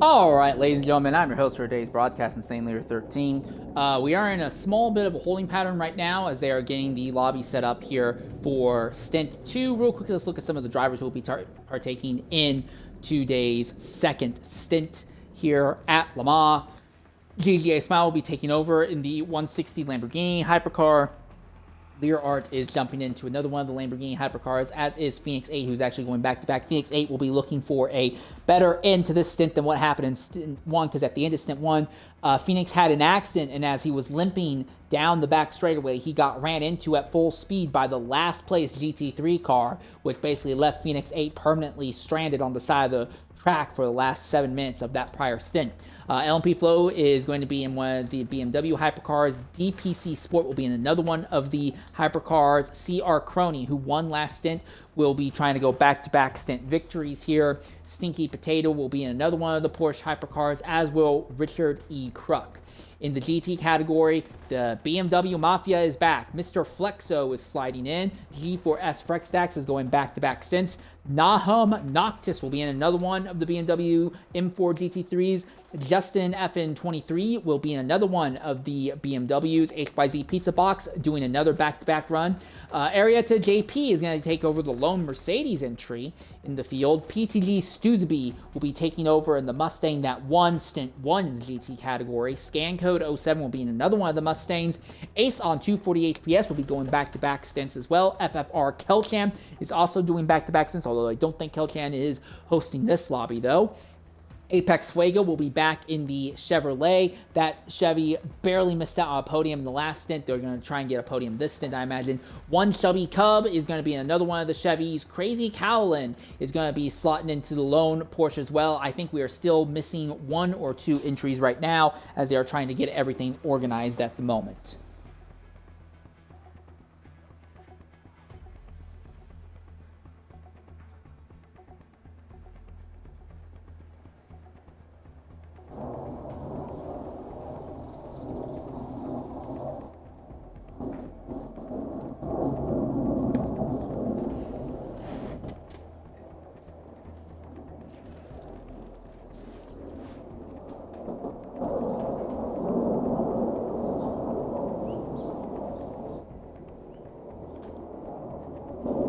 All right, ladies and gentlemen, I'm your host for today's broadcast, Insane Leader 13. We are in a small bit of a holding pattern right now as they are getting the lobby set up here for Stint 2. Real quickly, let's look at some of the drivers who will be partaking in today's second stint here at Le Mans. GGA Smile will be taking over in the 160 Lamborghini hypercar. Lear Art is jumping into another one of the Lamborghini hypercars, as is Phoenix 8, who's actually going back-to-back. Phoenix 8 will be looking for a better end to this stint than what happened in Stint 1, because at the end of Stint 1, Phoenix had an accident, and as he was limping down the back straightaway, he got ran into at full speed by the last place GT3 car, which basically left Phoenix 8 permanently stranded on the side of the track for the last 7 minutes of that prior stint. LMP Flow is going to be in one of the BMW hypercars. DPC Sport will be in another one of the hypercars. CR Crony, who won last stint, will be trying to go back-to-back stint victories here. Stinky Potato will be in another one of the Porsche hypercars, as will Richard E. Kruk. In the GT category, the BMW Mafia is back. Mr. Flexo is sliding in. G4S Frextax is going back-to-back since. Nahum Noctis will be in another one of the BMW M4 GT3s. Justin FN23 will be in another one of the BMWs. HYZ Pizza Box doing another back-to-back run. Arietta JP is going to take over the lone Mercedes entry in the field. PTG Stuzaby will be taking over in the Mustang that won Stint 1 in the GT category. Scancode 07 will be in another one of the Mustangs. Ace on 240 HPS will be going back-to-back stints as well. FFR Kelchan is also doing back-to-back stints, although I don't think Kelchan is hosting this lobby, though. Apex Fuego will be back in the Chevrolet. That Chevy barely missed out on a podium in the last stint. They're going to try and get a podium this stint, I imagine. One Chubby Cub is going to be another one of the Chevys. Crazy Cowlin is going to be slotting into the lone Porsche as well. I think we are still missing one or two entries right now as they are trying to get everything organized at the moment.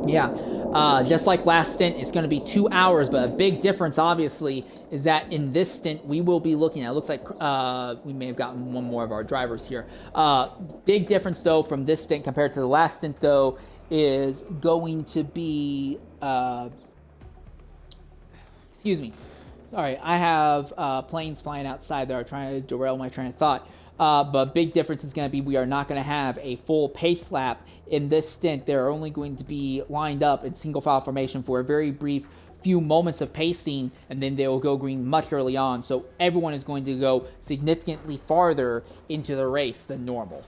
Yeah, just like last stint, it's going to be 2 hours, but a big difference, obviously, is that in this stint, we will be looking at, it looks like we may have gotten one more of our drivers here. Big difference, though, from this stint compared to the last stint, though, is going to be, excuse me. All right, I have planes flying outside that are trying to derail my train of thought. But big difference is going to be we are not going to have a full pace lap in this stint. They're only going to be lined up in single file formation for a very brief few moments of pacing, and then they will go green much early on. So everyone is going to go significantly farther into the race than normal.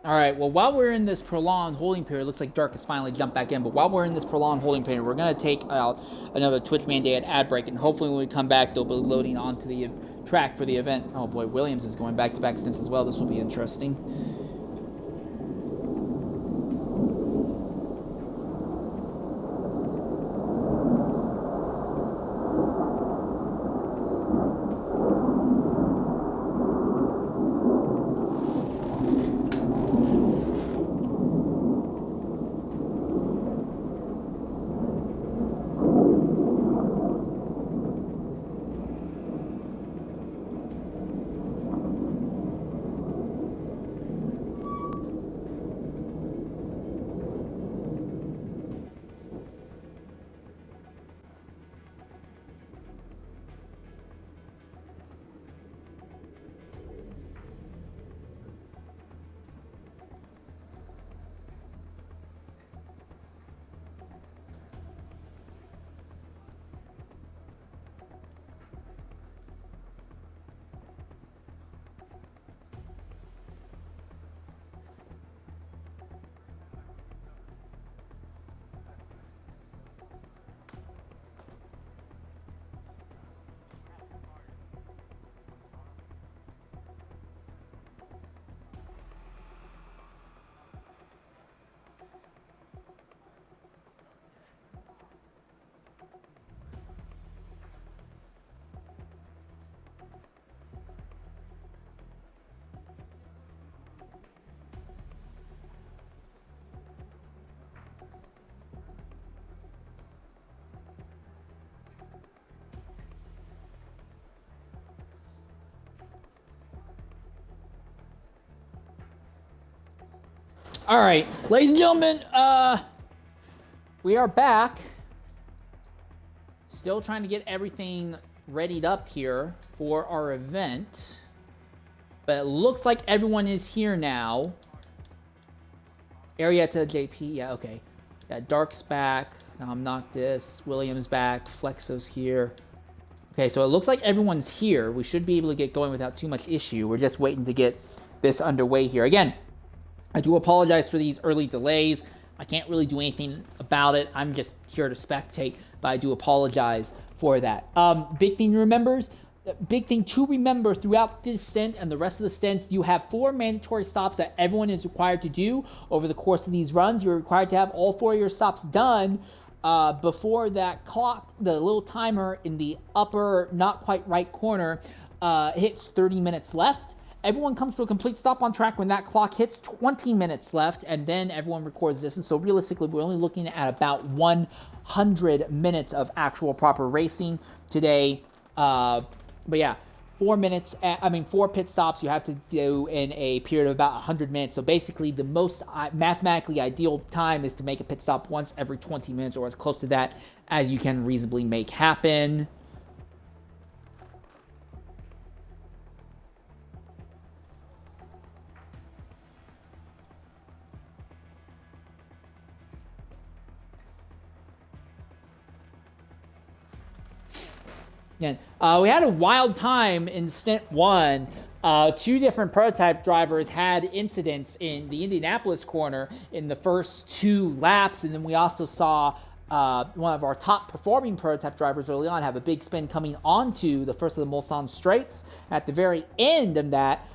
All right, well, while we're in this prolonged holding period, it looks like Dark has finally jumped back in, but while we're in this prolonged holding period, we're going to take out another Twitch mandate ad break, and hopefully when we come back, they'll be loading onto the track for the event. Oh boy, Williams is going back-to-back stints as well. This will be interesting. All right, ladies and gentlemen, we are back. Still trying to get everything readied up here for our event. But it looks like everyone is here now. Arietta, JP, yeah, okay. Yeah, Dark's back. Noctis, Williams back. Flexo's here. Okay, so it looks like everyone's here. We should be able to get going without too much issue. We're just waiting to get this underway here. Again, I do apologize for these early delays. I can't really do anything about it. I'm just here to spectate, but I do apologize for that. Big thing to remember throughout this stint and the rest of the stints, you have 4 mandatory stops that everyone is required to do over the course of these runs. You're required to have all 4 of your stops done before that clock, the little timer in the upper, not quite right corner, hits 30 minutes left. Everyone comes to a complete stop on track when that clock hits 20 minutes left, and then everyone records this. And so realistically, we're only looking at about 100 minutes of actual proper racing today. But yeah, 4 pit stops you have to do in a period of about 100 minutes. So basically, the most mathematically ideal time is to make a pit stop once every 20 minutes or as close to that as you can reasonably make happen. And we had a wild time in Stint 1. 2 different prototype drivers had incidents in the Indianapolis corner in the first 2 laps, and then we also saw one of our top performing prototype drivers early on have a big spin coming onto the first of the Mulsanne straights. At the very end of that,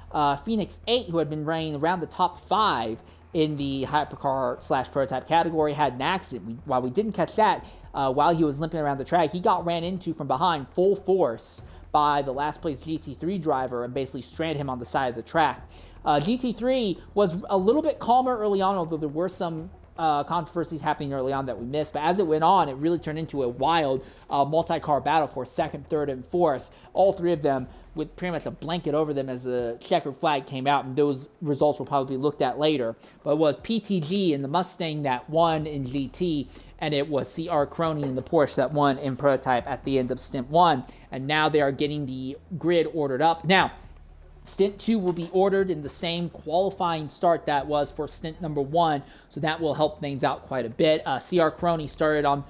Phoenix 8, who had been running around the top 5 in the hypercar / prototype category, had an accident. While we didn't catch that, while he was limping around the track, he got ran into from behind full force by the last place GT3 driver and basically stranded him on the side of the track. GT3 was a little bit calmer early on, although there were some controversies happening early on that we missed. But as it went on, it really turned into a wild multi-car battle for 2nd, 3rd, and 4th. All 3 of them with pretty much a blanket over them as the checkered flag came out, and those results will probably be looked at later. But it was PTG in the Mustang that won in GT, and it was CR Crony in the Porsche that won in prototype at the end of Stint 1. And now they are getting the grid ordered up. Now, Stint 2 will be ordered in the same qualifying start that was for Stint number 1, so that will help things out quite a bit. CR Crony started on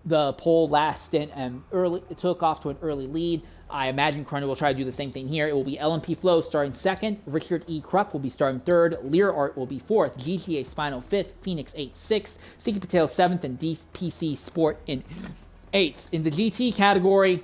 the pole last stint and it took off to an early lead. I imagine Corona will try to do the same thing here. It will be LMP Flow starting second. Richard E. Krupp will be starting third. Lear Art will be fourth. GTA Spinal fifth. Phoenix 8 sixth. Siki Patel seventh. And DPC Sport in eighth. In the GT category,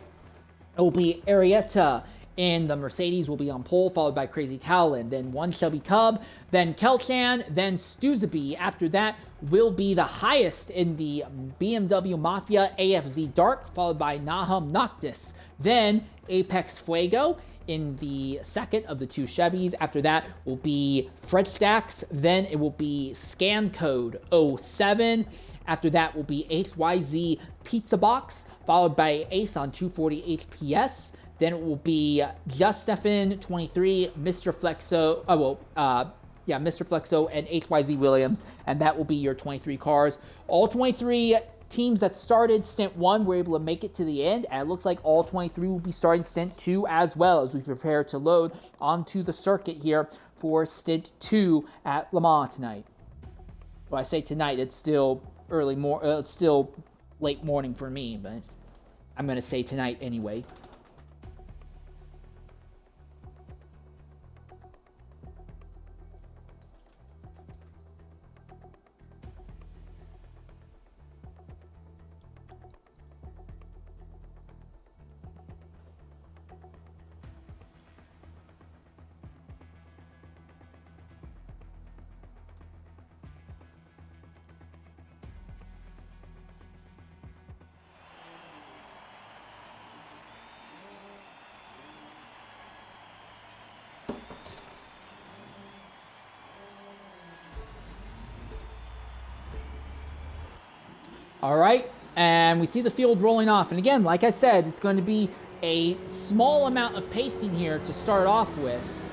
it will be Arietta. And the Mercedes will be on pole, followed by Crazy Cowlin. Then one Shelby Cub, then Kelchan, then Stuzaby. After that will be the highest in the BMW Mafia AFZ Dark, followed by Nahum Noctis. Then Apex Fuego in the second of the two Chevys. After that will be Fredstacks. Then it will be Scan Code 07. After that will be HYZ Pizza Box, followed by Ace on 240 HPS. Then it will be Just Stefan 23, Mr. Flexo, Mr. Flexo and HYZ Williams, and that will be your 23 cars. All 23 teams that started Stint 1 were able to make it to the end, and it looks like all 23 will be starting Stint 2 as well as we prepare to load onto the circuit here for Stint 2 at Le Mans tonight. Well, I say tonight, it's still it's still late morning for me, but I'm going to say tonight anyway. All right, and we see the field rolling off. And again, like I said, it's going to be a small amount of pacing here to start off with.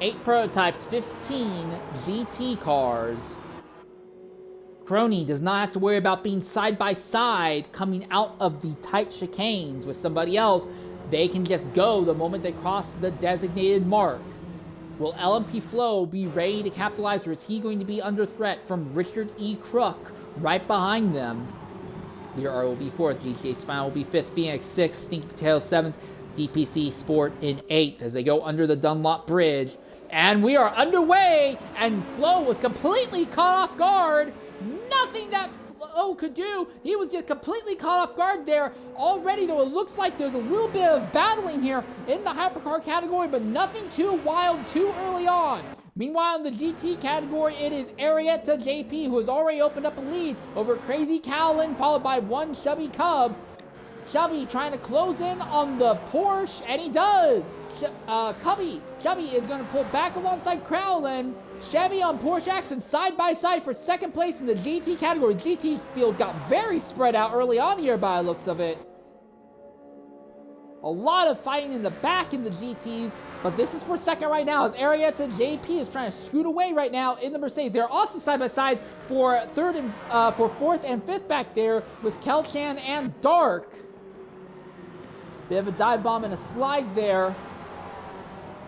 8 prototypes, 15 GT cars. Crony does not have to worry about being side by side coming out of the tight chicanes with somebody else. They can just go the moment they cross the designated mark. Will LMP Flow be ready to capitalize, or is he going to be under threat from Richard E. Crook right behind them? Lear R will be 4th, GTA Spine will be 5th, Phoenix 6th, Stinky Potato 7th, DPC Sport in 8th as they go under the Dunlop Bridge. And we are underway, and Flow was completely caught off guard. Nothing that Flow could do. He was just completely caught off guard there. Already, though, it looks like there's a little bit of battling here in the hypercar category, but nothing too wild too early on. Meanwhile, in the GT category, it is Arietta JP, who has already opened up a lead over Crazy Cowlin, followed by one Chevy Cub. Chevy trying to close in on the Porsche, and he does. Chevy is going to pull back alongside Crowlin. Chevy on Porsche accent side by side for second place in the GT category. GT field got very spread out early on here by the looks of it. A lot of fighting in the back in the GTs, but this is for second right now as Arietta JP is trying to scoot away right now in the Mercedes. They're also side by side for fourth and fifth back there with Kelchan and Dark. Bit of a dive bomb and a slide there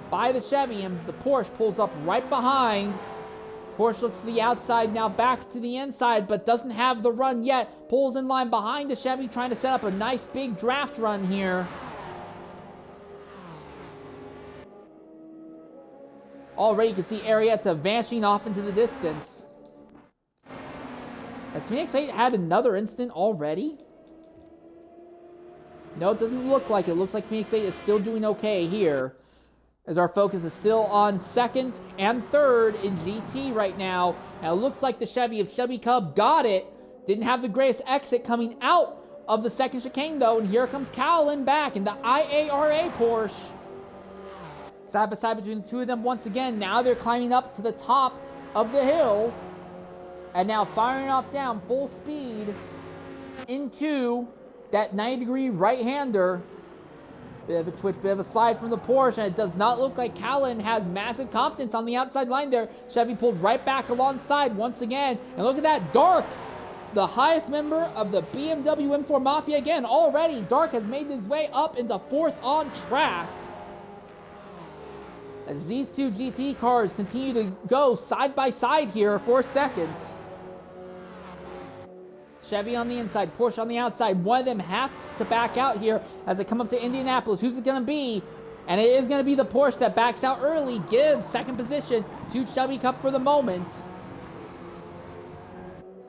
by the Chevy, and the Porsche pulls up right behind. Porsche looks to the outside, now back to the inside, but doesn't have the run yet. Pulls in line behind the Chevy, trying to set up a nice big draft run here. Already you can see Arietta vanishing off into the distance. Has Phoenix 8 had another incident already? No, it doesn't look like it. It looks like Phoenix 8 is still doing okay here, as our focus is still on second and third in GT right now. And it looks like the Chevy of Chevy Cub got it. Didn't have the greatest exit coming out of the second chicane, though. And here comes Cowlin back in the IARA Porsche. Side by side between the two of them once again. Now they're climbing up to the top of the hill. And now firing off down full speed into that 90-degree right-hander. Bit of a twitch, bit of a slide from the Porsche, and it does not look like Cowlin has massive confidence on the outside line there. Chevy pulled right back alongside once again. And look at that, Dark, the highest member of the BMW M4 Mafia again. Already, Dark has made his way up into fourth on track. As these two GT cars continue to go side by side here for a second. Chevy on the inside, Porsche on the outside. One of them has to back out here as they come up to Indianapolis. Who's it going to be? And it is going to be the Porsche that backs out early, gives second position to Shelby Cup for the moment.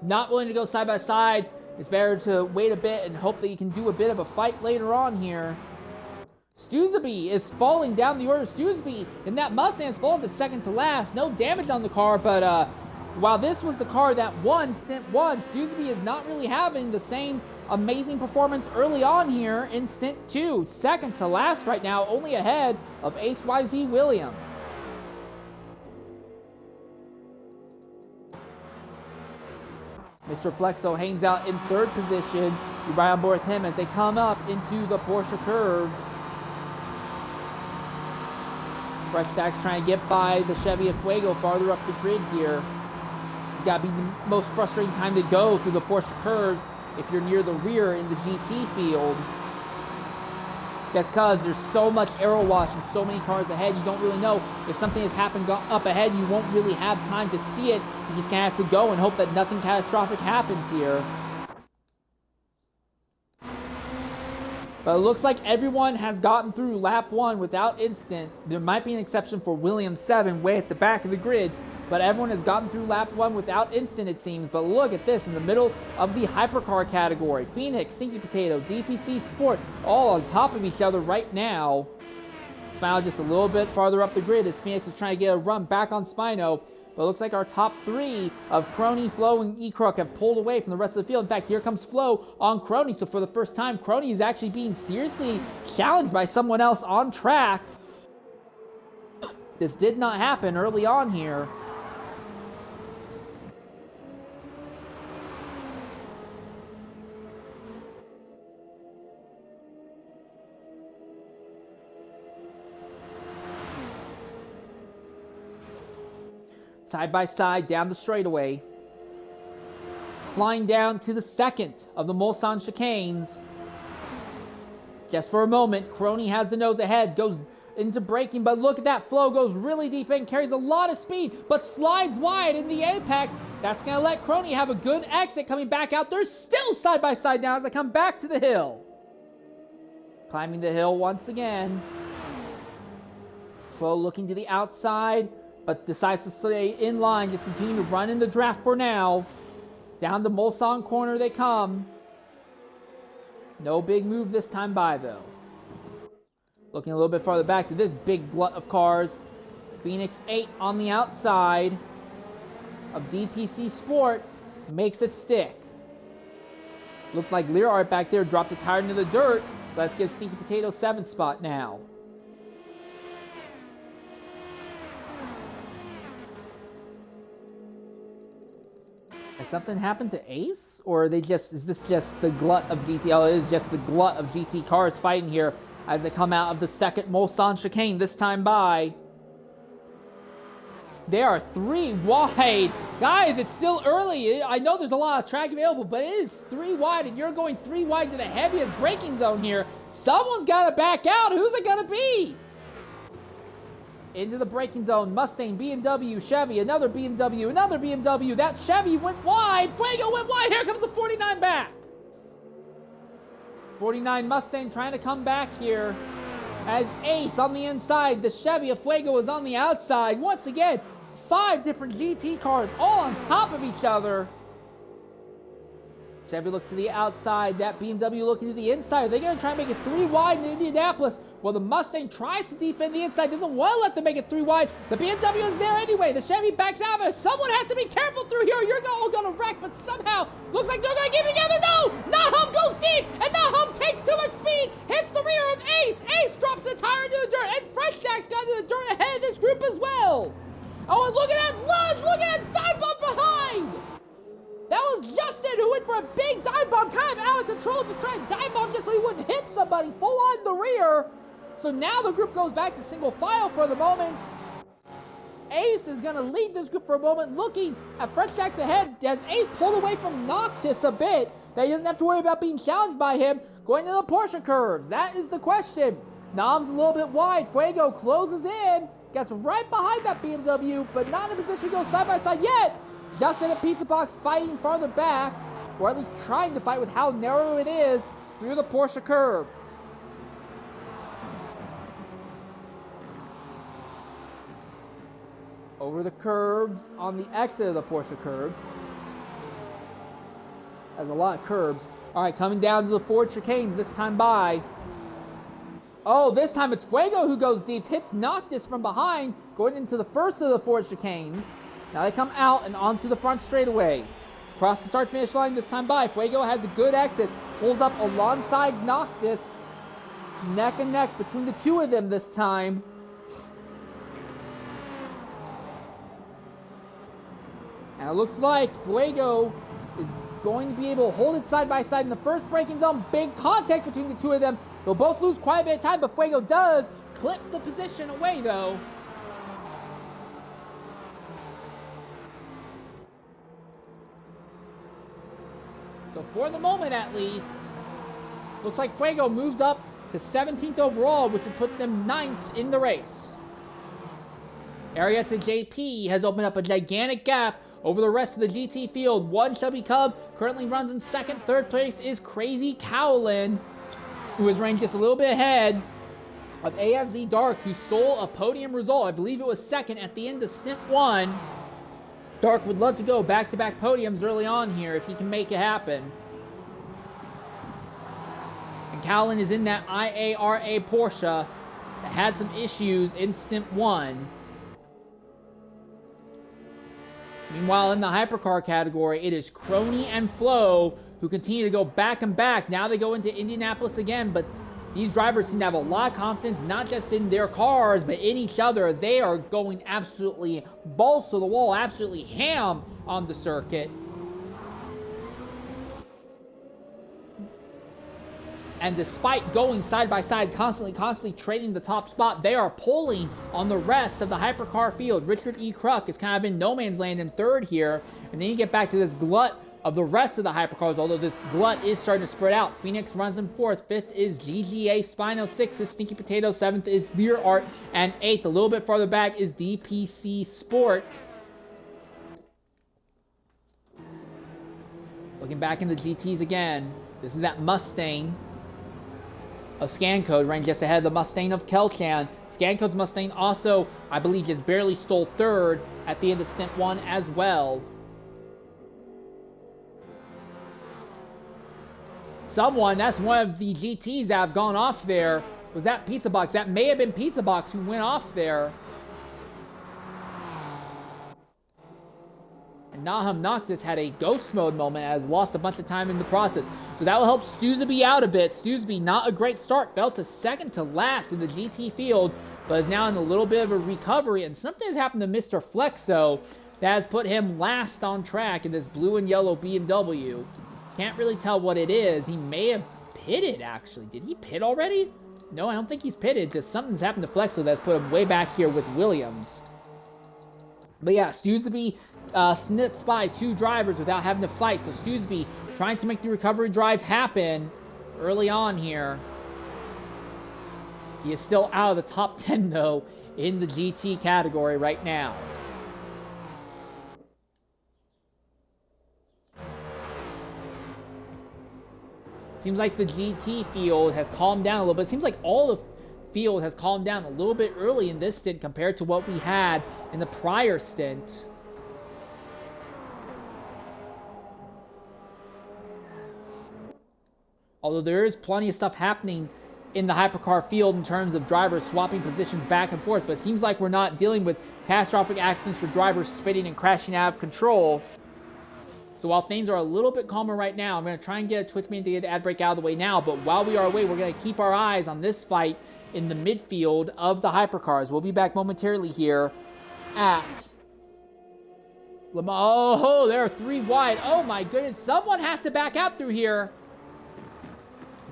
Not willing to go side by side. It's better to wait a bit and hope that you can do a bit of a fight later on here. Stusaby is falling down the order. Stusaby in that Mustang has fallen to second to last. No damage on the car, but while this was the car that won Stint 1, Stusaby is not really having the same amazing performance early on here in Stint 2. Second to last right now, only ahead of HYZ Williams. Mr. Flexo hangs out in third position. You're right on board with him as they come up into the Porsche curves. Fresh Stacks trying to get by the Chevy Fuego farther up the grid here. It's got to be the most frustrating time to go through the Porsche curves if you're near the rear in the GT field. That's because there's so much aero wash and so many cars ahead, you don't really know if something has happened up ahead. You won't really have time to see it. You just kind of have to go and hope that nothing catastrophic happens here. But it looks like everyone has gotten through lap 1 without incident. There might be an exception for Williams 7 way at the back of the grid, but everyone has gotten through lap 1 without incident, it seems. But look at this in the middle of the hypercar category. Phoenix, Stinky Potato, DPC Sport, all on top of each other right now. Smile just a little bit farther up the grid as Phoenix is trying to get a run back on Spino. But it looks like our top 3 of Crony, Flo, and E-Crook have pulled away from the rest of the field. In fact, here comes Flo on Crony. So for the first time, Crony is actually being seriously challenged by someone else on track. This did not happen early on here. Side by side down the straightaway. Flying down to the second of the Mulsanne chicanes. Just for a moment, Crony has the nose ahead, goes into braking, but look at that. Flo goes really deep in, carries a lot of speed, but slides wide in the apex. That's going to let Crony have a good exit coming back out. They're still side by side now as they come back to the hill. Climbing the hill once again. Flo looking to the outside, but decides to stay in line, just continue to run in the draft for now. Down the Mulsanne corner they come. No big move this time by, though. Looking a little bit farther back to this big glut of cars. Phoenix 8 on the outside of DPC Sport makes it stick. Looked like Lear Art back there dropped the tire into the dirt. So let's give Stinky Potato 7th spot now. Has something happened to Ace? Or are they just, is this just the glut of GT? Oh, it is just the glut of GT cars fighting here as they come out of the second Mulsanne chicane this time by. They are 3 wide. Guys, it's still early. I know there's a lot of track available, but it is 3 wide, and you're going 3 wide to the heaviest braking zone here. Someone's got to back out. Who's it going to be? Into the braking zone, Mustang, BMW, Chevy, another BMW. That Chevy went wide. Fuego went wide. Here comes the 49 back. 49 Mustang trying to come back here as Ace on the inside. The Chevy of Fuego is on the outside. Once again, 5 different GT cars all on top of each other. Chevy looks to the outside. That BMW looking to the inside. Are they going to try and make it 3 wide in Indianapolis? Well, the Mustang tries to defend the inside. Doesn't want to let them make it 3 wide. The BMW is there anyway. The Chevy backs out of it. Someone has to be careful through here. You're all going to wreck, but somehow looks like they're going to get together. No! Nahum goes deep, and Nahum takes too much speed. Hits the rear of Ace. Ace drops the tire into the dirt, and Fresh Jack's got into the dirt ahead of this group as well. Oh, and look at that lunge. Look at that dive bomb behind. That was Justin who went for a big dive bomb, kind of out of control, just trying to dive bomb just so he wouldn't hit somebody full on the rear. So now the group goes back to single file for the moment. Ace is going to lead this group for a moment, looking at Fresh Jacks ahead as Ace pulled away from Noctis a bit, that he doesn't have to worry about being challenged by him going to the Porsche curves. That is the question. Nom's a little bit wide. Fuego closes in, gets right behind that BMW, but not in a position to go side by side yet. Justin at Pizza Box fighting farther back. or at least trying to fight with how narrow it is through the Porsche curbs. Over the curbs on the exit of the Porsche curbs. Has a lot of curbs. All right, coming down to the Ford chicanes this time by. Oh, this time it's Fuego who goes deep. Hits Noctis from behind, going into the first of the Ford chicanes. Now they come out and onto the front straightaway. Across the start-finish line this time by. Fuego has a good exit. Pulls up alongside Noctis. Neck and neck between the two of them this time. And it looks like Fuego is going to be able to hold it side by side in the first braking zone. Big contact between the two of them. They'll both lose quite a bit of time, but Fuego does clip the position away, though. So for the moment, at least, looks like Fuego moves up to 17th overall, which would put them 9th in the race. Arietta JP has opened up a gigantic gap over the rest of the GT field. One Chubby Cub currently runs in second. Third place is Crazy Cowlin, who is ranked just a little bit ahead of AFZ Dark, who stole a podium result. I believe it was second at the end of Stint 1. Dark would love to go back-to-back podiums early on here if he can make it happen. And Cowlin is in that IARA Porsche that had some issues in Stint 1. Meanwhile, in the hypercar category, it is Crony and Flo who continue to go back and back. Now they go into Indianapolis again, but these drivers seem to have a lot of confidence, not just in their cars, but in each other, as they are going absolutely balls to the wall, absolutely ham on the circuit. And despite going side by side, constantly trading the top spot, they are pulling on the rest of the hypercar field. Richard E. Kruk is kind of in no man's land in third here. And then you get back to this glut of the rest of the hypercars, although this glut is starting to spread out. Phoenix runs in fourth. Fifth is GGA Spino. Sixth is Stinky Potato. Seventh is Deer Art. And eighth, a little bit farther back, is DPC Sport. Looking back in the GTs again. This is that Mustang of Scancode, ranked just ahead of the Mustang of Kelchan. Scancode's Mustang also, I believe, just barely stole third at the end of Stint 1 as well. That's one of the GTs that have gone off there, was that Pizza Box. That may have been Pizza Box who went off there. And Nahum Noctis had a ghost mode moment and has lost a bunch of time in the process. So that will help Stuzeby out a bit. Stuzeby, not a great start. Fell to second to last in the GT field, but is now in a little bit of a recovery. And something has happened to Mr. Flexo that has put him last on track in this blue and yellow BMW. Can't really tell what it is. He may have pitted, actually. Did he pit already? No, I don't think he's pitted. Just something's happened to Flexo that's put him way back here with Williams. But yeah, Stuzeby snips by two drivers without having to fight. So Stuzeby trying to make the recovery drive happen early on here. He is still out of the top 10, though, in the GT category right now. Seems like the GT field has calmed down a little bit. Seems like all the field has calmed down a little bit early in this stint compared to what we had in the prior stint. Although there is plenty of stuff happening in the hypercar field in terms of drivers swapping positions back and forth, but it seems like we're not dealing with catastrophic accidents for drivers spinning and crashing out of control. So while things are a little bit calmer right now, I'm going to try and get a Twitch Media ad break out of the way now, but while we are away, we're going to keep our eyes on this fight in the midfield of the hypercars. We'll be back momentarily here at Le Mans. Oh, there are three wide. Oh my goodness, someone has to back out through here.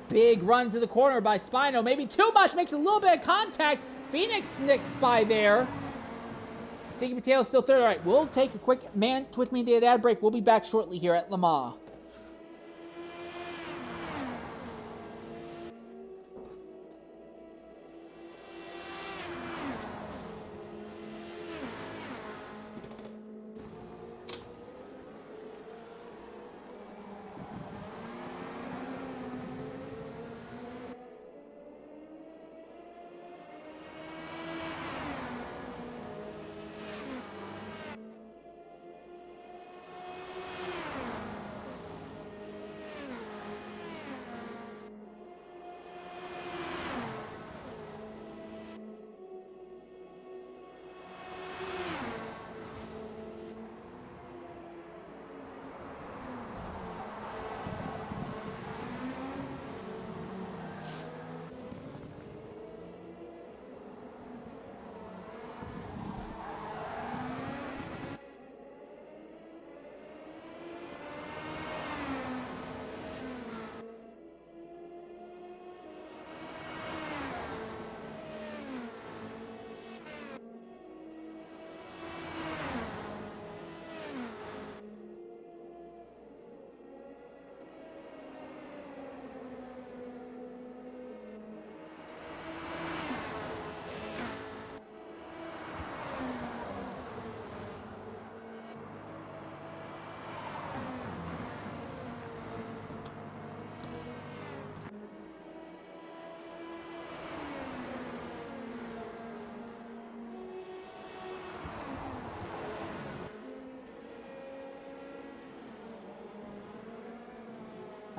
Big run to the corner by Spino. Maybe too much, makes a little bit of contact. Phoenix snicks by there. Stinky Potato still third. All right, we'll take a quick Twitch Media ad break. We'll be back shortly here at Le Mans.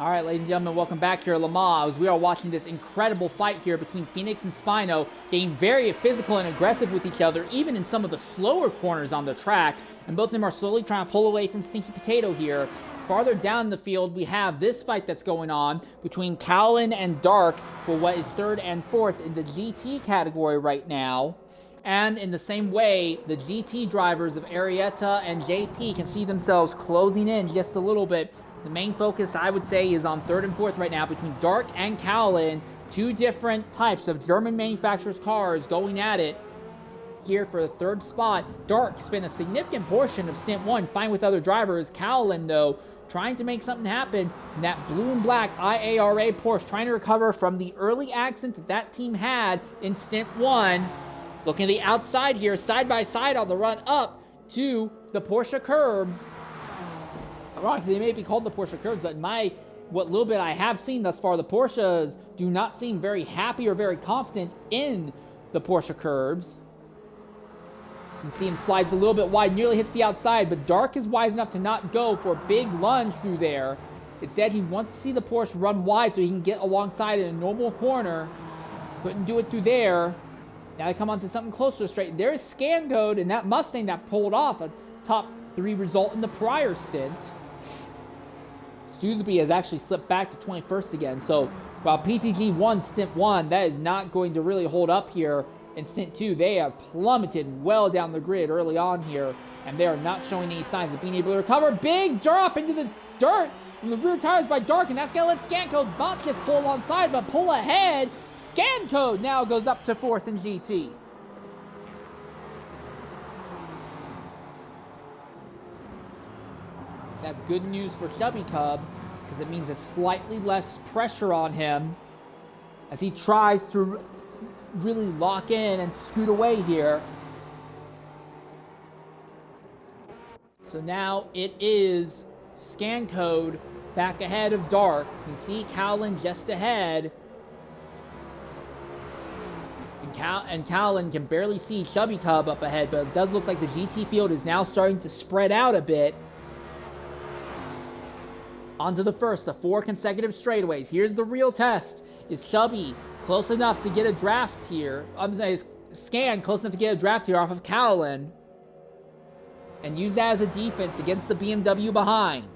All right, ladies and gentlemen, welcome back here at Le Mans. We are watching this incredible fight here between Phoenix and Spino, getting very physical and aggressive with each other, even in some of the slower corners on the track. And both of them are slowly trying to pull away from Stinky Potato here. Farther down the field, we have this fight that's going on between Cowlin and Dark for what is third and fourth in the GT category right now. And in the same way, the GT drivers of Arietta and JP can see themselves closing in just a little bit. The main focus, I would say, is on third and fourth right now between Dark and Cowlin. Two different types of German manufacturers' cars going at it here for the third spot. Dark spent a significant portion of Stint 1 fighting with other drivers. Cowlin, though, trying to make something happen in that blue and black IARA Porsche, trying to recover from the early accident that that team had in Stint 1. Looking at the outside here, side by side on the run up to the Porsche curbs. Ironically, they may be called the Porsche curbs, but in what little bit I have seen thus far, the Porsches do not seem very happy or very confident in the Porsche curbs. You can see him slides a little bit wide, nearly hits the outside, but Dark is wise enough to not go for a big lunge through there. Instead, he wants to see the Porsche run wide so he can get alongside in a normal corner. Couldn't do it through there. Now they come onto something closer straight. There is scan code and that Mustang that pulled off a top 3 result in the prior stint. Sotheby has actually slipped back to 21st again. So while PTG won Stint 1, that is not going to really hold up here in Stint 2. They have plummeted well down the grid early on here, and they are not showing any signs of being able to recover. Big drop into the dirt from the rear tires by Dark, and that's going to let Scancode not just pull alongside, but pull ahead. Scancode now goes up to 4th in GT. That's good news for Chubby Cub, because it means it's slightly less pressure on him as he tries to really lock in and scoot away here. So now it is Scan Code back ahead of Dark. You can see Cowlin just ahead. And Cowlin can barely see Chubby Cub up ahead, but it does look like the GT field is now starting to spread out a bit. Onto the 4 consecutive straightaways. Here's the real test. Is Chubby close enough to get a draft here? Is Scan close enough to get a draft here off of Cowlin? And use that as a defense against the BMW behind.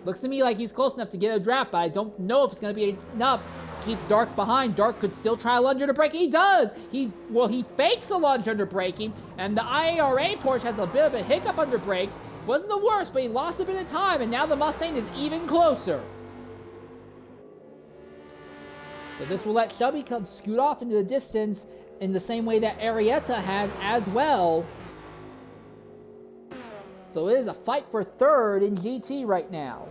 Looks to me like he's close enough to get a draft, but I don't know if it's going to be enough to keep Dark behind. Dark could still try a lunge under braking. He does! He fakes a lunge under braking, and the IARA Porsche has a bit of a hiccup under brakes. Wasn't the worst, but he lost a bit of time, and now the Mustang is even closer. So this will let Chubby Cub scoot off into the distance in the same way that Arietta has as well. So it is a fight for third in GT right now.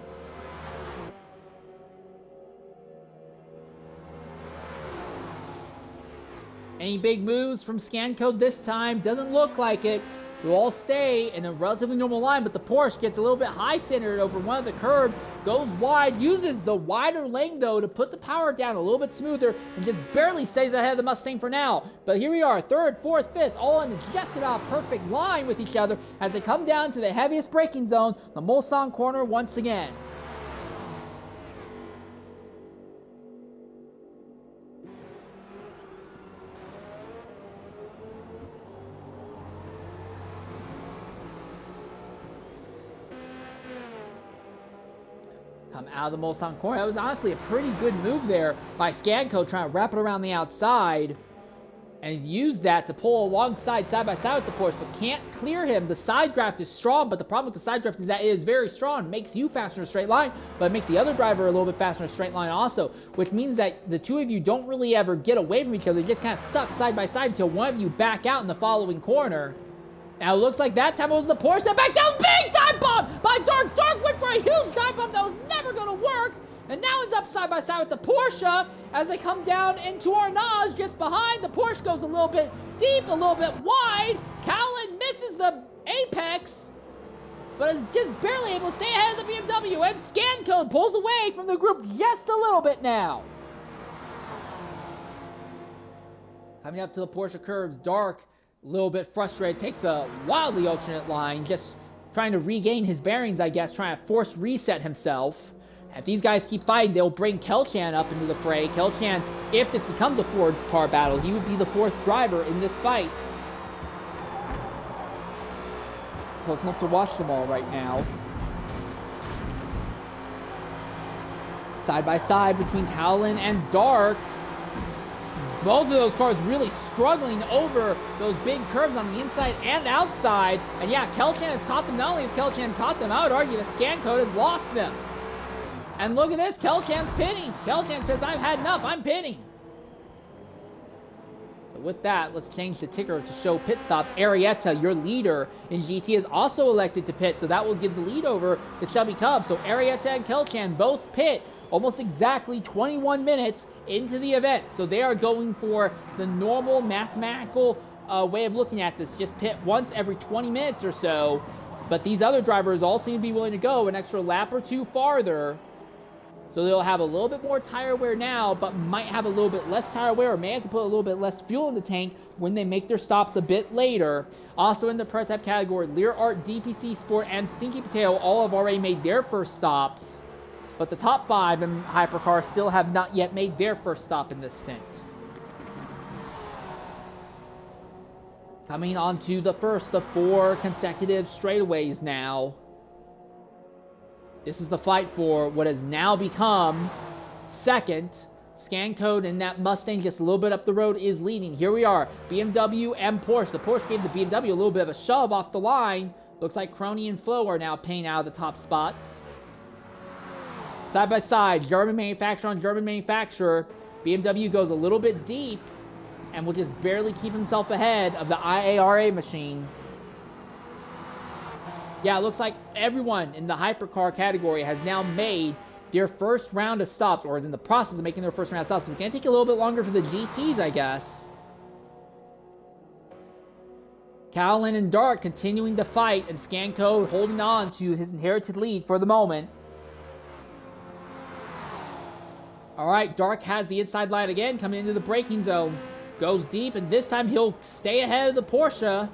Any big moves from Scan Code this time? Doesn't look like it. They'll all stay in a relatively normal line, but the Porsche gets a little bit high-centered over one of the curbs, goes wide, uses the wider lane, though, to put the power down a little bit smoother, and just barely stays ahead of the Mustang for now. But here we are, third, fourth, fifth, all in just about perfect line with each other as they come down to the heaviest braking zone, the Mulsanne corner once again. Come out of the Mulsanne corner. That was honestly a pretty good move there by Scanco, trying to wrap it around the outside. And he's used that to pull alongside, side by side with the Porsche, but can't clear him. The side draft is strong, but the problem with the side draft is that it is very strong. It makes you faster in a straight line, but it makes the other driver a little bit faster in a straight line also, which means that the two of you don't really ever get away from each other. You're just kind of stuck side by side until one of you back out in the following corner. Now it looks like that time it was the Porsche that backed down. Big dive bomb by Dark. Dark went for a huge dive bomb that was never going to work. And now it's up side by side with the Porsche as they come down into Arnage just behind. The Porsche goes a little bit deep, a little bit wide. Cowlin misses the apex, but is just barely able to stay ahead of the BMW. And Scan Code pulls away from the group just a little bit now. Coming up to the Porsche curves, Dark, a little bit frustrated, takes a wildly alternate line, just trying to regain his bearings, I guess, trying to force reset himself. If these guys keep fighting, they'll bring Kelchan up into the fray. Kelchan, if this becomes a 4-car battle, he would be the 4th driver in this fight. Close enough to watch them all right now. Side by side between Cowlin and Dark. Both of those cars really struggling over those big curves on the inside and outside. And yeah, Kelchan has caught them. Not only has Kelchan caught them, I would argue that Scancode has lost them. And look at this, Kelchan's pitting. Kelchan says, I've had enough, I'm pitting. So with that, let's change the ticker to show pit stops. Arietta, your leader in GT, is also elected to pit, so that will give the lead over to Chubby Cub. So Arietta and Kelchan both pit almost exactly 21 minutes into the event. So they are going for the normal mathematical way of looking at this. Just pit once every 20 minutes or so. But these other drivers all seem to be willing to go an extra lap or 2 farther. So they'll have a little bit more tire wear now, but might have a little bit less tire wear, or may have to put a little bit less fuel in the tank when they make their stops a bit later. Also in the prototype category, Lear Art, DPC Sport, and Stinky Potato all have already made their first stops. But the top 5 in Hypercar still have not yet made their first stop in this stint. Coming on to the first of 4 consecutive straightaways now. This is the fight for what has now become second. Scancode in that Mustang just a little bit up the road is leading. Here we are, BMW and Porsche. The Porsche gave the BMW a little bit of a shove off the line. Looks like Crony and Flo are now paying out of the top spots. Side by side, German manufacturer on German manufacturer. BMW goes a little bit deep and will just barely keep himself ahead of the IARA machine. Yeah, it looks like everyone in the hypercar category has now made their first round of stops, or is in the process of making their first round of stops. So it's going to take a little bit longer for the GTs, I guess. Cowlin and Dark continuing to fight, and Scanco holding on to his inherited lead for the moment. All right, Dark has the inside line again, coming into the braking zone. Goes deep, and this time he'll stay ahead of the Porsche.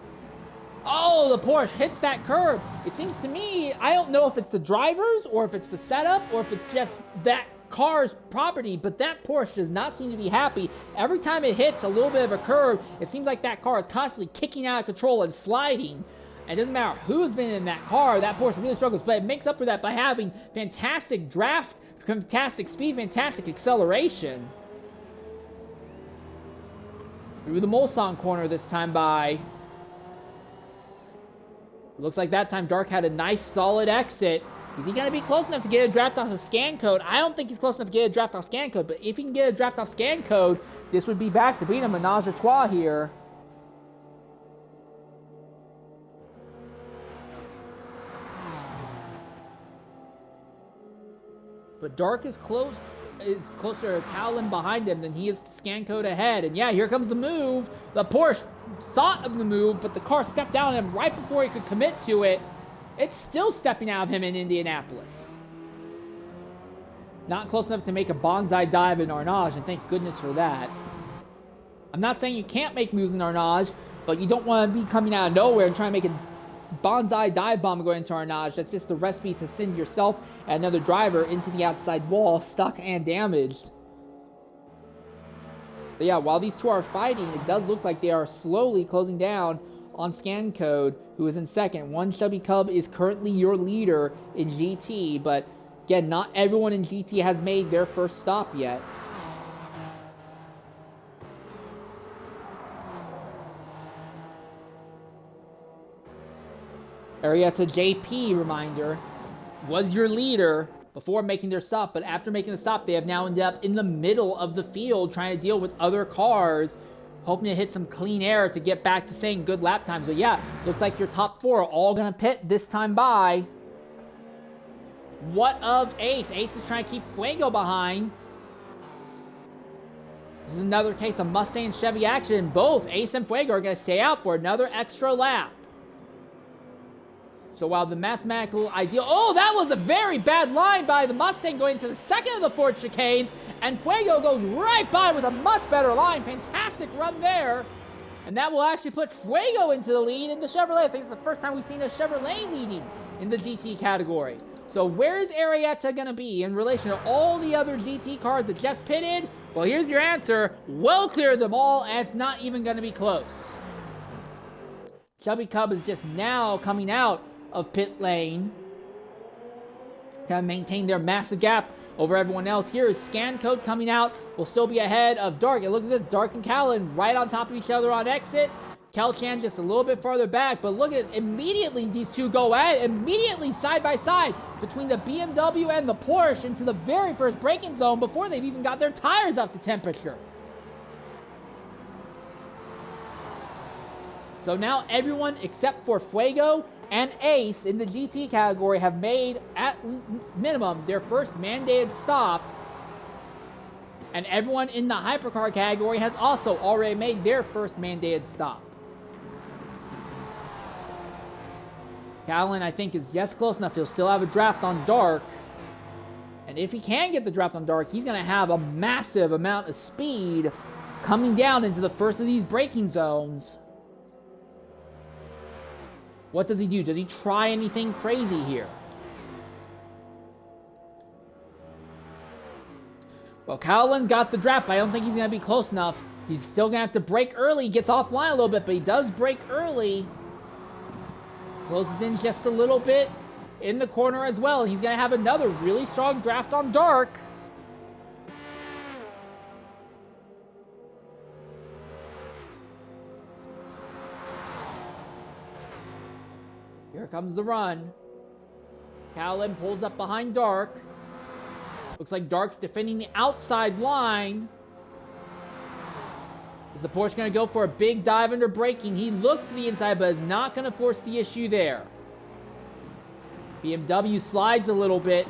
Oh, the Porsche hits that curb. It seems to me, I don't know if it's the drivers or if it's the setup or if it's just that car's property, but that Porsche does not seem to be happy. Every time it hits a little bit of a curve, it seems like that car is constantly kicking out of control and sliding. And it doesn't matter who's been in that car, that Porsche really struggles, but it makes up for that by having fantastic draft, fantastic speed, fantastic acceleration. Through the Mulsanne corner this time by. Looks like that time Dark had a nice solid exit. Is he going to be close enough to get a draft off of Scancode? I don't think he's close enough to get a draft off Scancode, but if he can get a draft off Scancode, this would be back to being a menage a trois here. But Dark is closer to Cowlin behind him than he is to Scancode ahead. And yeah, here comes the move. The Porsche thought of the move, but the car stepped down on him right before he could commit to it. It's still stepping out of him in Indianapolis. Not close enough to make a bonsai dive in Arnage, and thank goodness for that. I'm not saying you can't make moves in Arnage, but you don't want to be coming out of nowhere and trying to make a bonsai dive bomb going into Arnage. That's just the recipe to send yourself and another driver into the outside wall, stuck and damaged. But yeah, while these two are fighting, it does look like they are slowly closing down on Scancode, who is in second. One Chubby Cub is currently your leader in GT, but again, not everyone in GT has made their first stop yet. Arietta JP, reminder, was your leader before making their stop, but after making the stop, they have now ended up in the middle of the field trying to deal with other cars, hoping to hit some clean air to get back to saying good lap times. But yeah, looks like your top 4 are all going to pit this time by. What of Ace? Ace is trying to keep Fuego behind. This is another case of Mustang and Chevy action. Both Ace and Fuego are going to stay out for another extra lap. So while the mathematical ideal... Oh, that was a very bad line by the Mustang going into the second of the 4 chicanes. And Fuego goes right by with a much better line. Fantastic run there. And that will actually put Fuego into the lead in the Chevrolet. I think it's the first time we've seen a Chevrolet leading in the GT category. So where's Arrieta going to be in relation to all the other GT cars that just pitted? Well, here's your answer. Well cleared them all, and it's not even going to be close. Chubby Cub is just now coming out of pit lane. Kind of maintain their massive gap over everyone else. Here is Scan Code coming out. Will still be ahead of Dark. And look at this, Dark and Callan right on top of each other on exit. Kelchan just a little bit farther back, but look at this. Immediately, these two go at it. Immediately, side by side, between the BMW and the Porsche into the very first braking zone before they've even got their tires up to temperature. So now everyone except for Fuego and Ace in the GT category have made, at minimum, their first mandated stop. And everyone in the hypercar category has also already made their first mandated stop. Callan, I think, is just close enough. He'll still have a draft on Dark. And if he can get the draft on Dark, he's going to have a massive amount of speed coming down into the first of these braking zones. What does he do? Does he try anything crazy here? Well, Callan's got the draft, but I don't think he's going to be close enough. He's still going to have to brake early. He gets offline a little bit, but he does brake early. Closes in just a little bit in the corner as well. He's going to have another really strong draft on Dark. Here comes the run. Callan pulls up behind Dark. Looks like Dark's defending the outside line. Is the Porsche going to go for a big dive under braking? He looks to the inside, but is not going to force the issue there. BMW slides a little bit,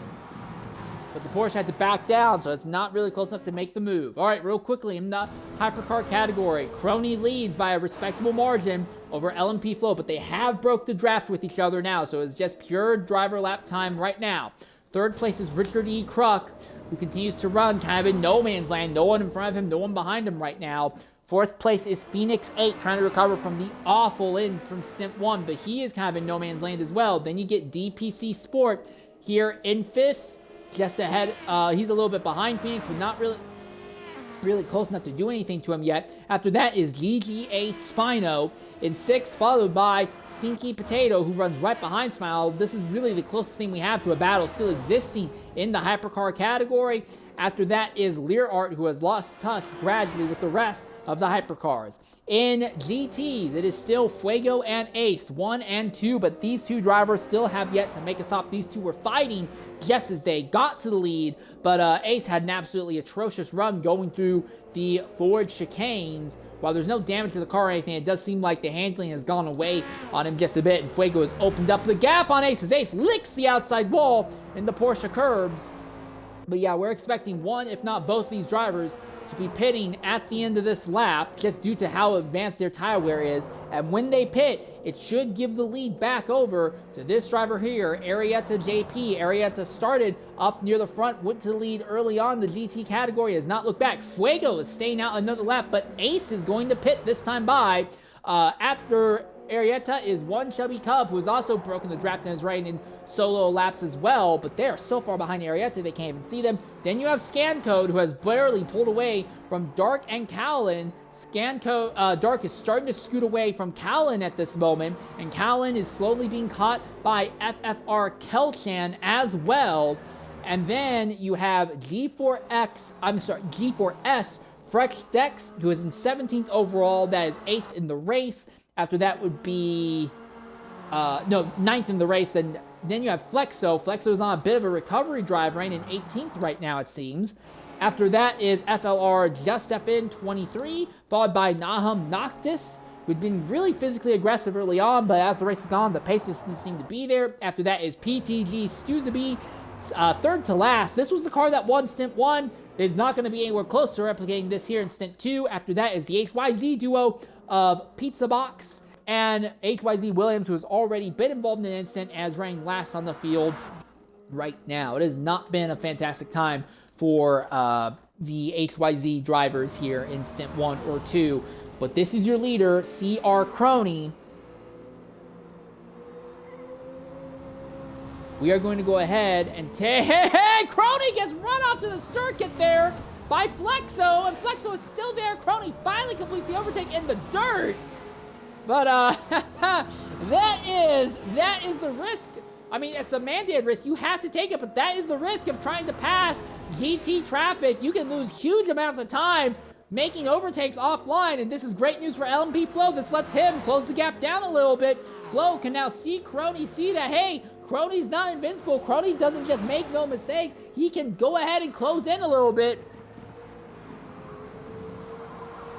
but the Porsche had to back down, so it's not really close enough to make the move. All right, real quickly, in the hypercar category, Crony leads by a respectable margin over LMP Flow, but they have broke the draft with each other now, so it's just pure driver lap time right now. Third place is Richard E. Kruk, who continues to run kind of in no man's land. No one in front of him, no one behind him right now. Fourth place is Phoenix 8, trying to recover from the awful end from Stint 1, but he is kind of in no man's land as well. Then you get DPC Sport here in fifth, just ahead. He's a little bit behind Phoenix, but not really close enough to do anything to him yet. After that is GGA Spino in sixth, followed by Stinky Potato, who runs right behind Smile. This is really the closest thing we have to a battle still existing in the hypercar category. After that is Lear Art, who has lost touch gradually with the rest of the hypercars. In GTs, it is still Fuego and Ace, 1 and 2, but these two drivers still have yet to make a stop. These two were fighting just as they got to the lead, but Ace had an absolutely atrocious run going through the forward chicanes. While there's no damage to the car or anything, it does seem like the handling has gone away on him just a bit, and Fuego has opened up the gap on Ace as Ace licks the outside wall in the Porsche curbs. But yeah, we're expecting one, if not both, these drivers to be pitting at the end of this lap, just due to how advanced their tire wear is. And when they pit, it should give the lead back over to this driver here, Arrieta JP. Arrieta started up near the front, went to the lead early on. The GT category has not looked back. Fuego is staying out another lap, but Ace is going to pit this time by. After Arrieta is one Chubby Cub, who has also broken the draft and is riding in solo laps as well, but they are so far behind Arrieta they can't even see them. Then you have Scan Code, who has barely pulled away from Dark and Callan. Dark is starting to scoot away from Callan at this moment, and Callan is slowly being caught by FFR Kelchan as well. And then you have G4S Fresh Dex, who is in 17th overall. That is 8th in the race. After that would be, 9th in the race. Then you have Flexo. Flexo is on a bit of a recovery drive, right in 18th right now, it seems. After that is FLR Just FN 23, followed by Nahum Noctis, who'd been really physically aggressive early on, but as the race has gone, the pace doesn't seem to be there. After that is PTG Stuzaby, third to last. This was the car that won Stint 1. Is not going to be anywhere close to replicating this here in Stint 2. After that is the HYZ duo of Pizza Box and HYZ Williams, who has already been involved in an incident as running last on the field right now. It has not been a fantastic time for the HYZ drivers here in Stint 1 or 2. But this is your leader, CR Crony. we are going to go ahead and take... Hey, Crony gets run off to the circuit there by Flexo, and Flexo is still there. Crony finally completes the overtake in the dirt. But that is the risk. I mean, it's a mandated risk. You have to take it, but that is the risk of trying to pass GT traffic. You can lose huge amounts of time making overtakes offline, and this is great news for LMP Flo. This lets him close the gap down a little bit. Flo can now see Crony, see that, hey, Crony's not invincible. Crony doesn't just make no mistakes. He can go ahead and close in a little bit.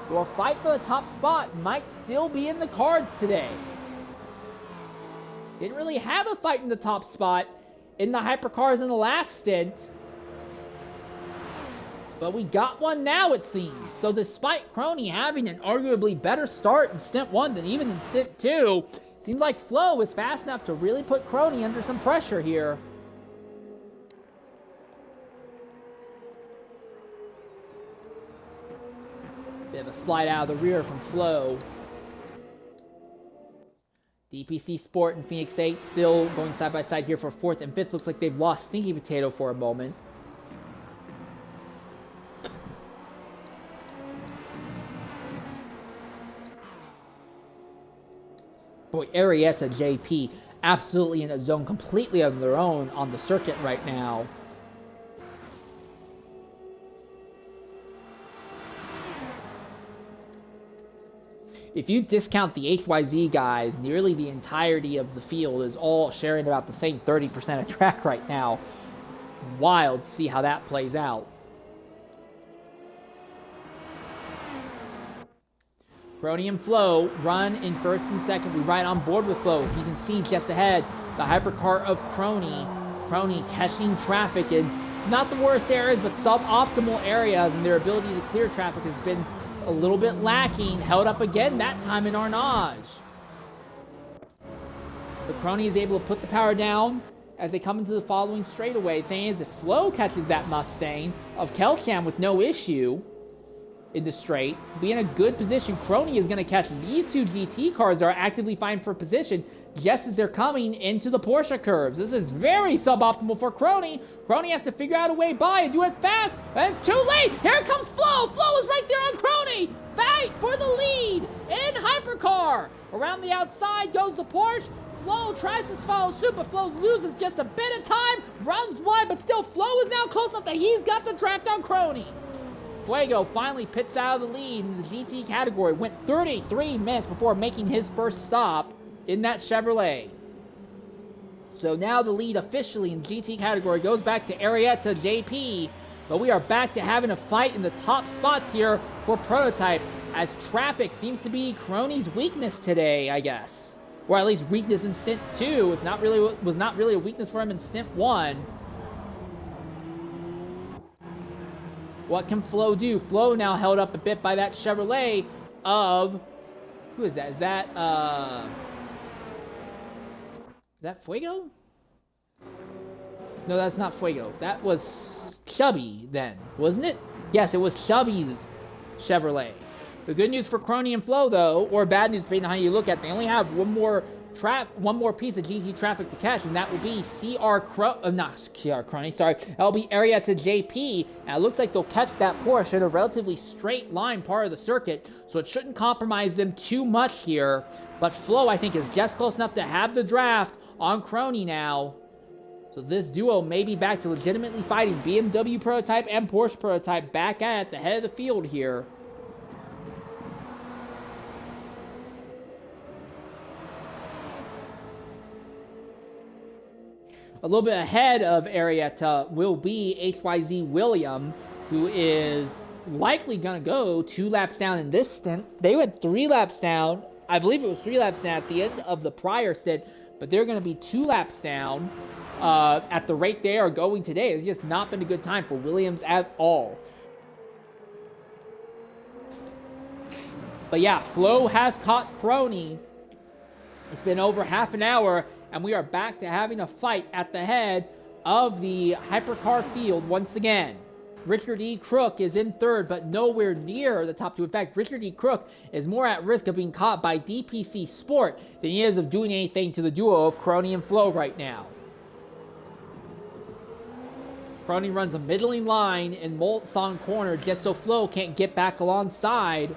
So a fight for the top spot might still be in the cards today. Didn't really have a fight in the top spot in the hypercars in the last stint. But we got one now, it seems. So despite Crony having an arguably better start in Stint 1 than even in Stint 2, it seems like Flo is fast enough to really put Crony under some pressure here. Bit of a slide out of the rear from Flo. DPC Sport and Phoenix 8 still going side by side here for 4th and 5th. Looks like they've lost Stinky Potato for a moment. Boy, Arietta JP absolutely in a zone completely on their own on the circuit right now. If you discount the HYZ guys, nearly the entirety of the field is all sharing about the same 30% of track right now. Wild to see how that plays out. Crony and Flo run in 1st and 2nd. We ride on board with Flo. You can see just ahead the hypercar of Crony. Crony catching traffic in not the worst areas, but suboptimal areas, and their ability to clear traffic has been a little bit lacking. Held up again that time in Arnage. The Crony is able to put the power down as they come into the following straightaway. The thing is, if Flo catches that Mustang of Kelcham with no issue in the straight, be in a good position. Crony is going to catch these two GT cars that are actively fighting for position just as they're coming into the Porsche curves. This is very suboptimal for Crony. Crony has to figure out a way by and do it fast, and it's too late. Here comes Flo. Flo is right there on Crony. Fight for the lead in hypercar. Around the outside goes the Porsche. Flo tries to follow suit, but Flo loses just a bit of time, runs wide, but still Flo is now close enough that he's got the draft on Crony. Fuego finally pits out of the lead in the GT category. Went 33 minutes before making his first stop in that Chevrolet. So now the lead officially in GT category goes back to Arietta JP. But we are back to having a fight in the top spots here for Prototype, as traffic seems to be Crony's weakness today, I guess. Or at least weakness in Stint 2. Was not really a weakness for him in Stint 1. What can Flo do? Flo now held up a bit by that Chevrolet of... Who is that? Is that Fuego? No, that's not Fuego. That was Chubby then, wasn't it? Yes, it was Chubby's Chevrolet. The good news for Crony and Flo, though, or bad news depending on how you look at it, they only have one more piece of GT traffic to catch, and that will be Crony, sorry. That'll be Arietta JP, and it looks like they'll catch that Porsche in a relatively straight line part of the circuit, so it shouldn't compromise them too much here. But Flo, I think, is just close enough to have the draft on Crony now. So this duo may be back to legitimately fighting BMW Prototype and Porsche Prototype back at the head of the field here. A little bit ahead of Arietta will be HYZ William, who is likely going to go 2 laps down in this stint. They went 3 laps down. I believe it was 3 laps down at the end of the prior stint, but they're going to be 2 laps down at the rate they are going today. It's just not been a good time for Williams at all. But yeah, Flo has caught Crony. It's been over half an hour, and we are back to having a fight at the head of the hypercar field once again. Richard E. Crook is in 3rd, but nowhere near the top 2. In fact, Richard E. Crook is more at risk of being caught by DPC Sport than he is of doing anything to the duo of Crony and Flo right now. Crony runs a middling line in Moltson corner just so Flo can't get back alongside.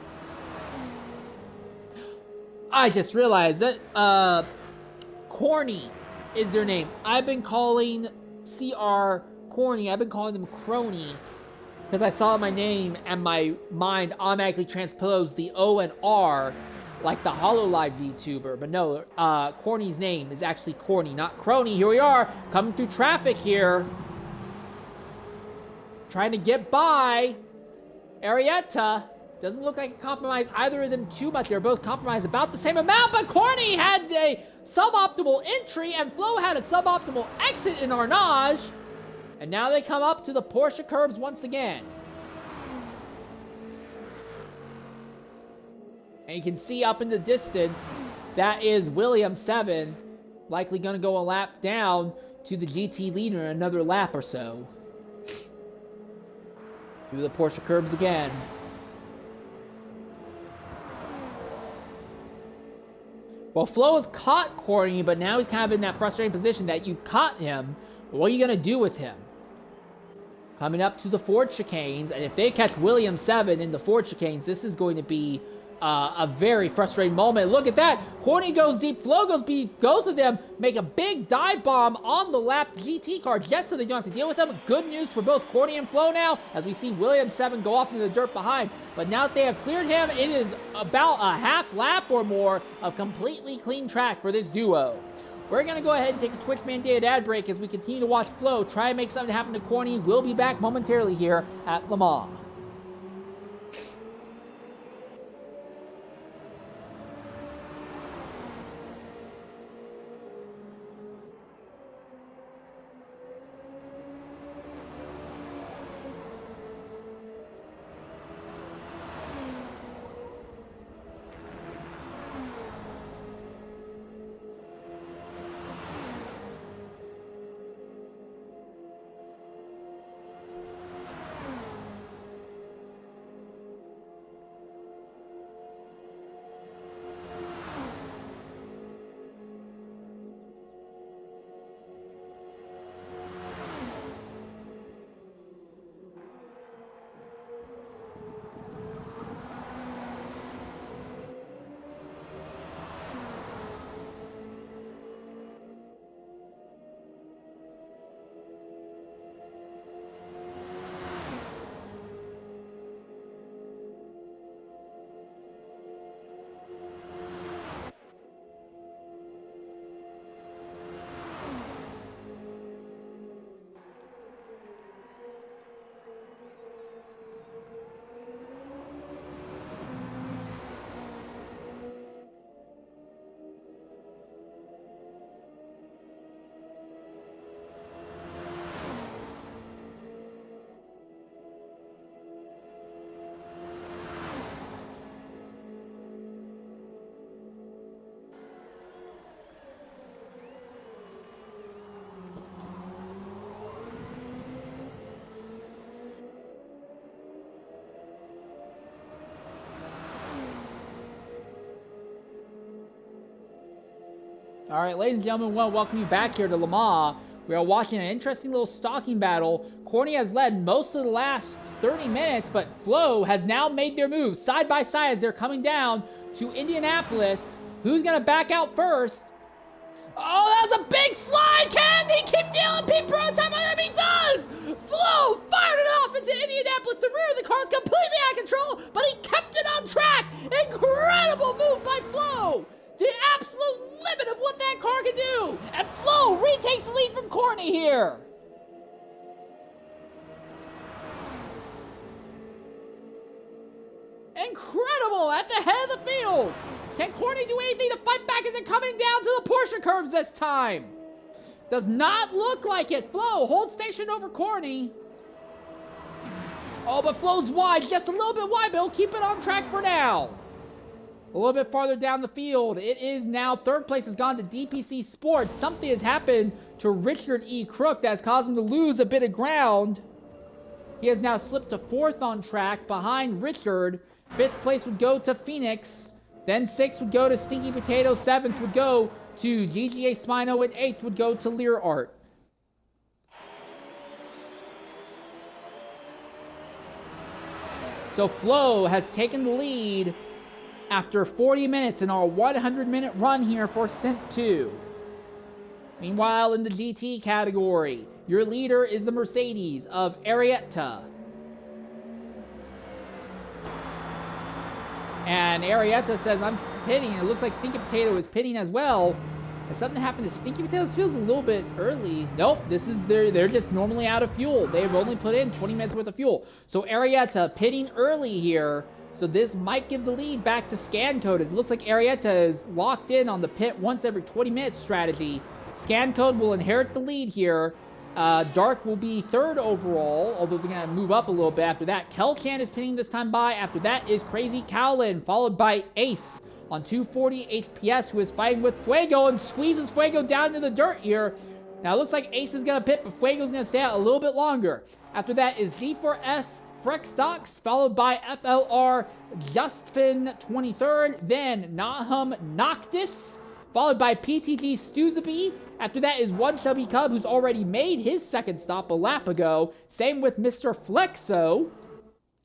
I just realized that Corny is their name. I've been calling CR Corny. I've been calling them Crony because I saw my name and my mind automatically transposed the O and R like the HoloLive VTuber. But no, Corny's name is actually Corny, not Crony. Here we are, coming through traffic here. Trying to get by Arietta. Doesn't look like it compromised either of them too much. They're both compromised about the same amount, but Corny had a suboptimal entry and Flo had a suboptimal exit in Arnage. And now they come up to the Porsche curbs once again. And you can see up in the distance, that is William 7, likely going to go a lap down to the GT leader in another lap or so. Through the Porsche curbs again. Well, Flo has caught Corny, but now he's kind of in that frustrating position that you've caught him. But what are you going to do with him? Coming up to the Ford chicanes, and if they catch William 7 in the Ford chicanes, this is going to be a very frustrating moment. Look at that. Corny goes deep, Flo goes deep. Both of them make a big dive bomb on the lapped GT car just so they don't have to deal with them. Good news for both Corny and Flo now, as we see William 7 go off into the dirt behind. But now that they have cleared him, it is about a half lap or more of completely clean track for this duo. We're going to go ahead and take a Twitch mandated ad break as we continue to watch Flo try and make something happen to Corny. We'll be back momentarily here at Le Mans. All right, ladies and gentlemen, well, welcome you back here to Le Mans. We are watching an interesting little stalking battle. Corny has led most of the last 30 minutes, but Flo has now made their move side by side as they're coming down to Indianapolis. Who's going to back out first? Oh, that was a big slide! Can he keep dealing Pete Prototype? I mean, he does! Flo fired it off into Indianapolis. The rear of the car is completely out of control, but he kept it on track. Incredible move by Flo! The absolute limit of what that car can do! And Flo retakes the lead from Corny here! Incredible! At the head of the field! Can Corny do anything to fight back? Is it coming down to the Porsche curbs this time? Does not look like it. Flo holds station over Corny. Oh, but Flo's wide, just a little bit wide, but he'll keep it on track for now. A little bit farther down the field, it is now third place has gone to DPC Sports. Something has happened to Richard E. Crook that has caused him to lose a bit of ground. He has now slipped to fourth on track behind Richard. Fifth place would go to Phoenix. Then sixth would go to Stinky Potato. Seventh would go to GGA Spino. And eighth would go to Lear Art. So Flo has taken the lead after 40 minutes in our 100-minute run here for Stint 2. Meanwhile, in the GT category, your leader is the Mercedes of Arietta. And Arietta says, I'm pitting. It looks like Stinky Potato is pitting as well. Has something happened to Stinky Potato? This feels a little bit early. Nope, this is they're just normally out of fuel. They've only put in 20 minutes worth of fuel. So Arietta pitting early here. So this might give the lead back to Scancode. It looks like Arietta is locked in on the pit once every 20 minutes strategy. Scancode will inherit the lead here. Dark will be third overall, although they're going to move up a little bit after that. Kelchan is pitting this time by. After that is Crazy Cowlin, followed by Ace on 240 HPS, who is fighting with Fuego and squeezes Fuego down into the dirt here. Now it looks like Ace is going to pit, but Fuego's going to stay out a little bit longer. After that is G4S Frexdox, followed by FLR Justfin 23rd, then Nahum Noctis, followed by PTG Stuzaby. After that is One Chubby Cub, who's already made his second stop a lap ago. Same with Mr. Flexo.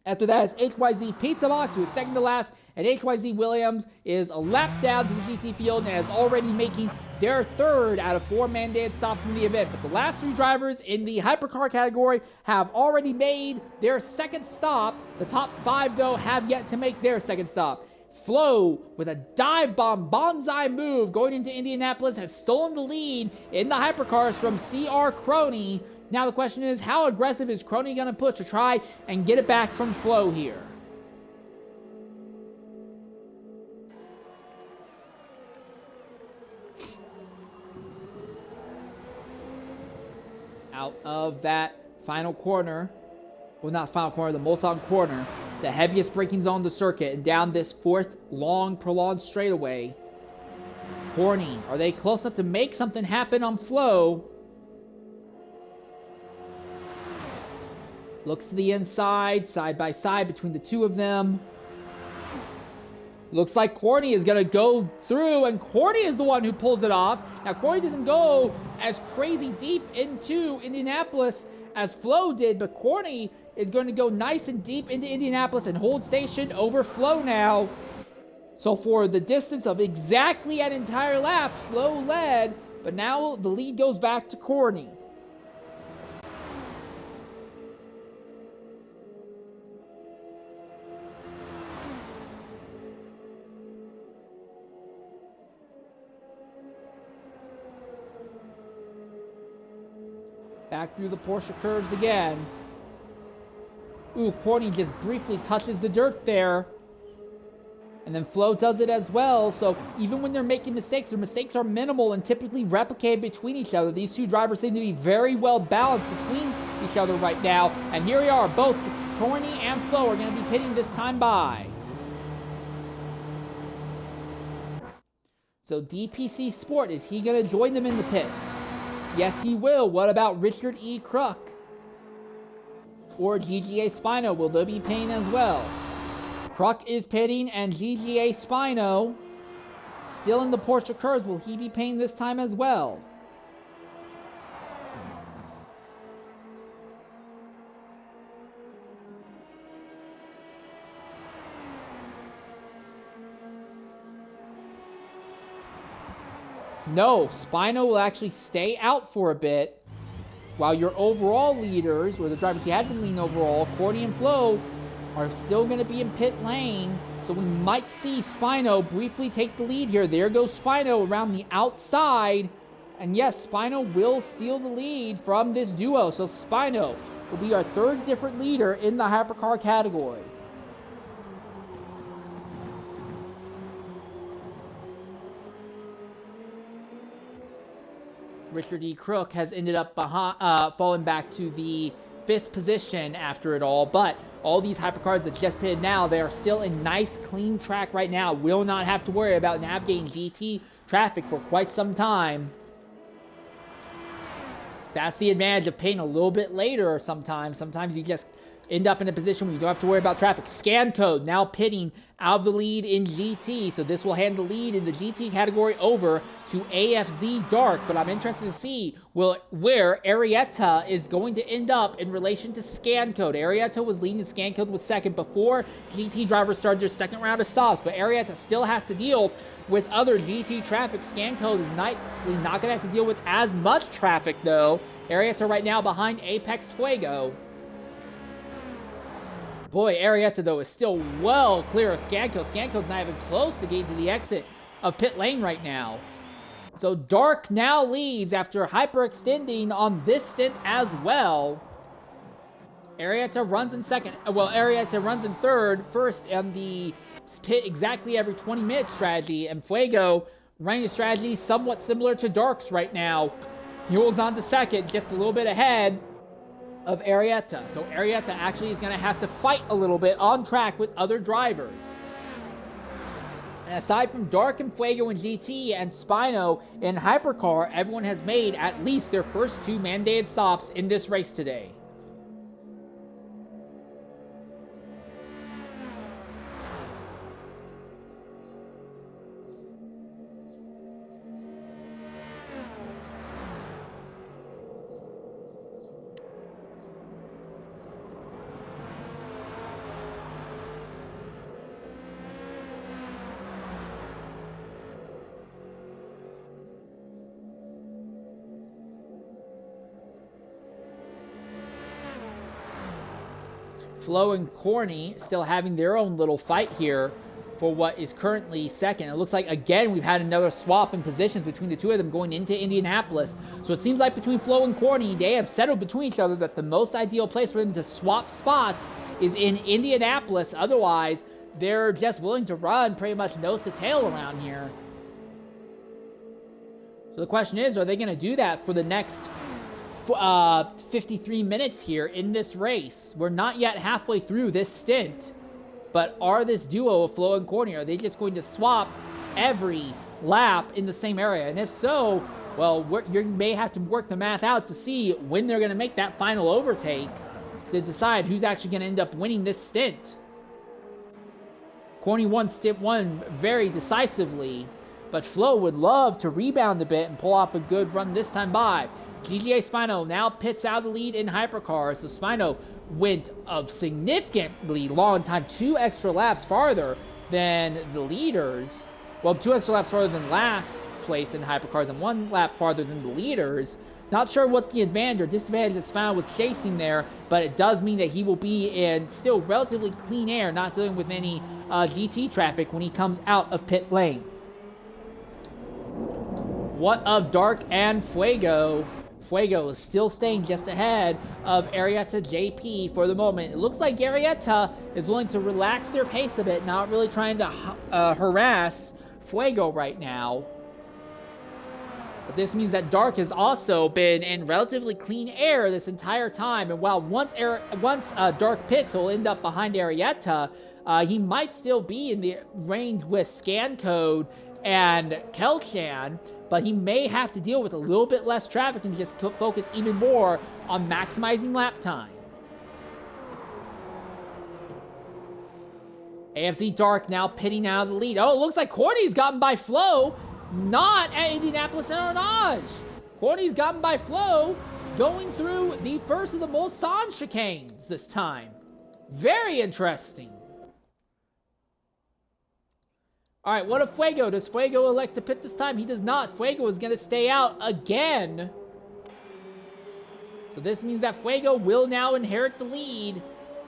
After that is HYZ Pizza Box, who is second to last, and HYZ Williams is a lap down to the GT field and is already making their third out of 4 mandated stops in the event. But the last 3 drivers in the hypercar category have already made their second stop. The top 5, though, have yet to make their second stop. Flo, with a dive bomb bonsai move going into Indianapolis, has stolen the lead in the hypercars from CR Crony. Now the question is, how aggressive is Crony going to push to try and get it back from Flo here? Out of that final corner, well, not final corner, the Mulsanne corner, the heaviest braking zone on the circuit, and down this 4th long prolonged straightaway. Horny, are they close enough to make something happen on Flo? Looks to the inside, side by side between the two of them. Looks like Corny is going to go through, and Corny is the one who pulls it off. Now, Corny doesn't go as crazy deep into Indianapolis as Flo did, but Corny is going to go nice and deep into Indianapolis and hold station over Flo now. So for the distance of exactly an entire lap, Flo led, but now the lead goes back to Corny. Back through the Porsche curves again. Ooh, Corny just briefly touches the dirt there. And then Flo does it as well. So even when they're making mistakes, their mistakes are minimal and typically replicated between each other. These two drivers seem to be very well balanced between each other right now. And here we are, both Corny and Flo are going to be pitting this time by. So DPC Sport, is he going to join them in the pits? Yes, he will. What about Richard E. Crook? Or GGA Spino? Will they be pitting as well? Crook is pitting, and GGA Spino still in the Porsche curves. Will he be pitting this time as well? No, Spino will actually stay out for a bit, while your overall leaders, or the drivers who had been leading overall, Corny and Flo, are still going to be in pit lane. So we might see Spino briefly take the lead here. There goes Spino around the outside. And yes, Spino will steal the lead from this duo. So Spino will be our third different leader in the hypercar category. Richard E. Crook has ended up falling back to the 5th position after it all, but all these hypercars that just pitted now, they are still in nice, clean track right now. Will not have to worry about navigating GT traffic for quite some time. That's the advantage of pitting a little bit later sometimes. Sometimes you just end up in a position where you don't have to worry about traffic. Scan Code now pitting out of the lead in GT, so this will hand the lead in the GT category over to AFZ Dark, but I'm interested to see where Arietta is going to end up in relation to Scan Code. Arietta was leading, Scan Code was second before GT drivers started their second round of stops, but Arietta still has to deal with other GT traffic. Scan Code is likely not going to have to deal with as much traffic, though. Arietta right now behind Apex Fuego. Boy, Arietta, though, is still well clear of Scan Code. Scan Code's not even close to getting to the exit of pit lane right now. So Dark now leads after hyperextending on this stint as well. Arietta runs in second. Well, Arietta runs in third. First on the pit exactly every 20 minutes strategy. And Fuego running a strategy somewhat similar to Dark's right now. He holds on to second, just a little bit ahead of Arietta. So Arietta actually is going to have to fight a little bit on track with other drivers. And aside from Dark and Fuego in GT and Spino in Hypercar, everyone has made at least their first 2 mandated stops in this race today. Flo and Corny still having their own little fight here for what is currently second. It looks like, again, we've had another swap in positions between the two of them going into Indianapolis. So it seems like between Flo and Corny, they have settled between each other that the most ideal place for them to swap spots is in Indianapolis. Otherwise, they're just willing to run pretty much nose to tail around here. So the question is, are they going to do that for the next 53 minutes here in this race? We're not yet halfway through this stint, but are this duo of Flo and Corny, are they just going to swap every lap in the same area? And if so, well, you may have to work the math out to see when they're going to make that final overtake to decide who's actually going to end up winning this stint. Corny won stint 1 very decisively, but Flo would love to rebound a bit and pull off a good run this time by. GTA Spino now pits out of the lead in Hypercar, so Spino went a significantly long time, 2 extra laps farther than the leaders. Well, 2 extra laps farther than last place in Hypercars and 1 lap farther than the leaders. Not sure what the advantage or disadvantage that Spino was chasing there, but it does mean that he will be in still relatively clean air, not dealing with any GT traffic when he comes out of pit lane. What of Dark and Fuego? Fuego is still staying just ahead of Arietta JP for the moment. It looks like Arietta is willing to relax their pace a bit, not really trying to harass Fuego right now. But this means that Dark has also been in relatively clean air this entire time. And while once Dark pits, he'll end up behind Arietta, he might still be in the range with Scan Code and Kelchan, but he may have to deal with a little bit less traffic and just focus even more on maximizing lap time. AFC Dark now pitting out of the lead. Oh, it looks like Corny's gotten by Flo, not at Indianapolis and Arnage. Corny's gotten by Flo, going through the first of the Mulsanne chicanes this time. Very interesting. All right, what of Fuego? Does Fuego elect to pit this time? He does not. Fuego is going to stay out again. So this means that Fuego will now inherit the lead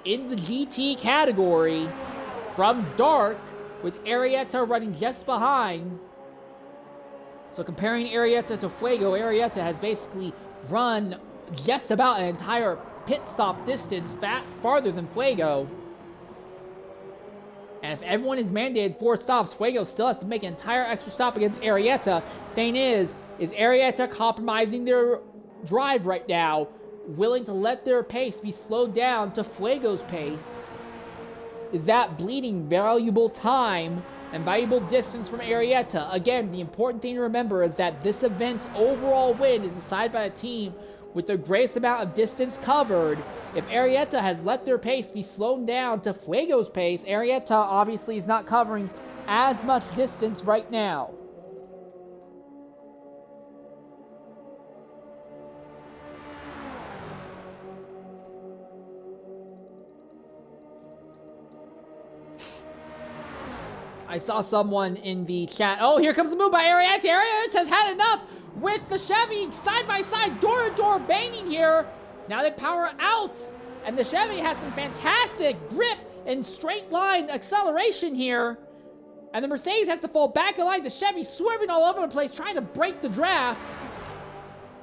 in the GT category from Dark, with Arietta running just behind. So comparing Arietta to Fuego, Arietta has basically run just about an entire pit stop distance farther than Fuego. And if everyone is mandated 4 stops, Fuego still has to make an entire extra stop against Arietta. Thing is Arietta compromising their drive right now, willing to let their pace be slowed down to Fuego's pace? Is that bleeding valuable time and valuable distance from Arietta? Again, the important thing to remember is that this event's overall win is decided by a team with the greatest amount of distance covered. If Arrieta has let their pace be slowed down to Fuego's pace, Arrieta obviously is not covering as much distance right now. I saw someone in the chat. Oh, here comes the move by Arrieta. Arrieta's had enough with the Chevy side by side, door to door banging here. Now they power out, and the Chevy has some fantastic grip and straight line acceleration here. And the Mercedes has to fall back in line. The Chevy swerving all over the place, trying to break the draft.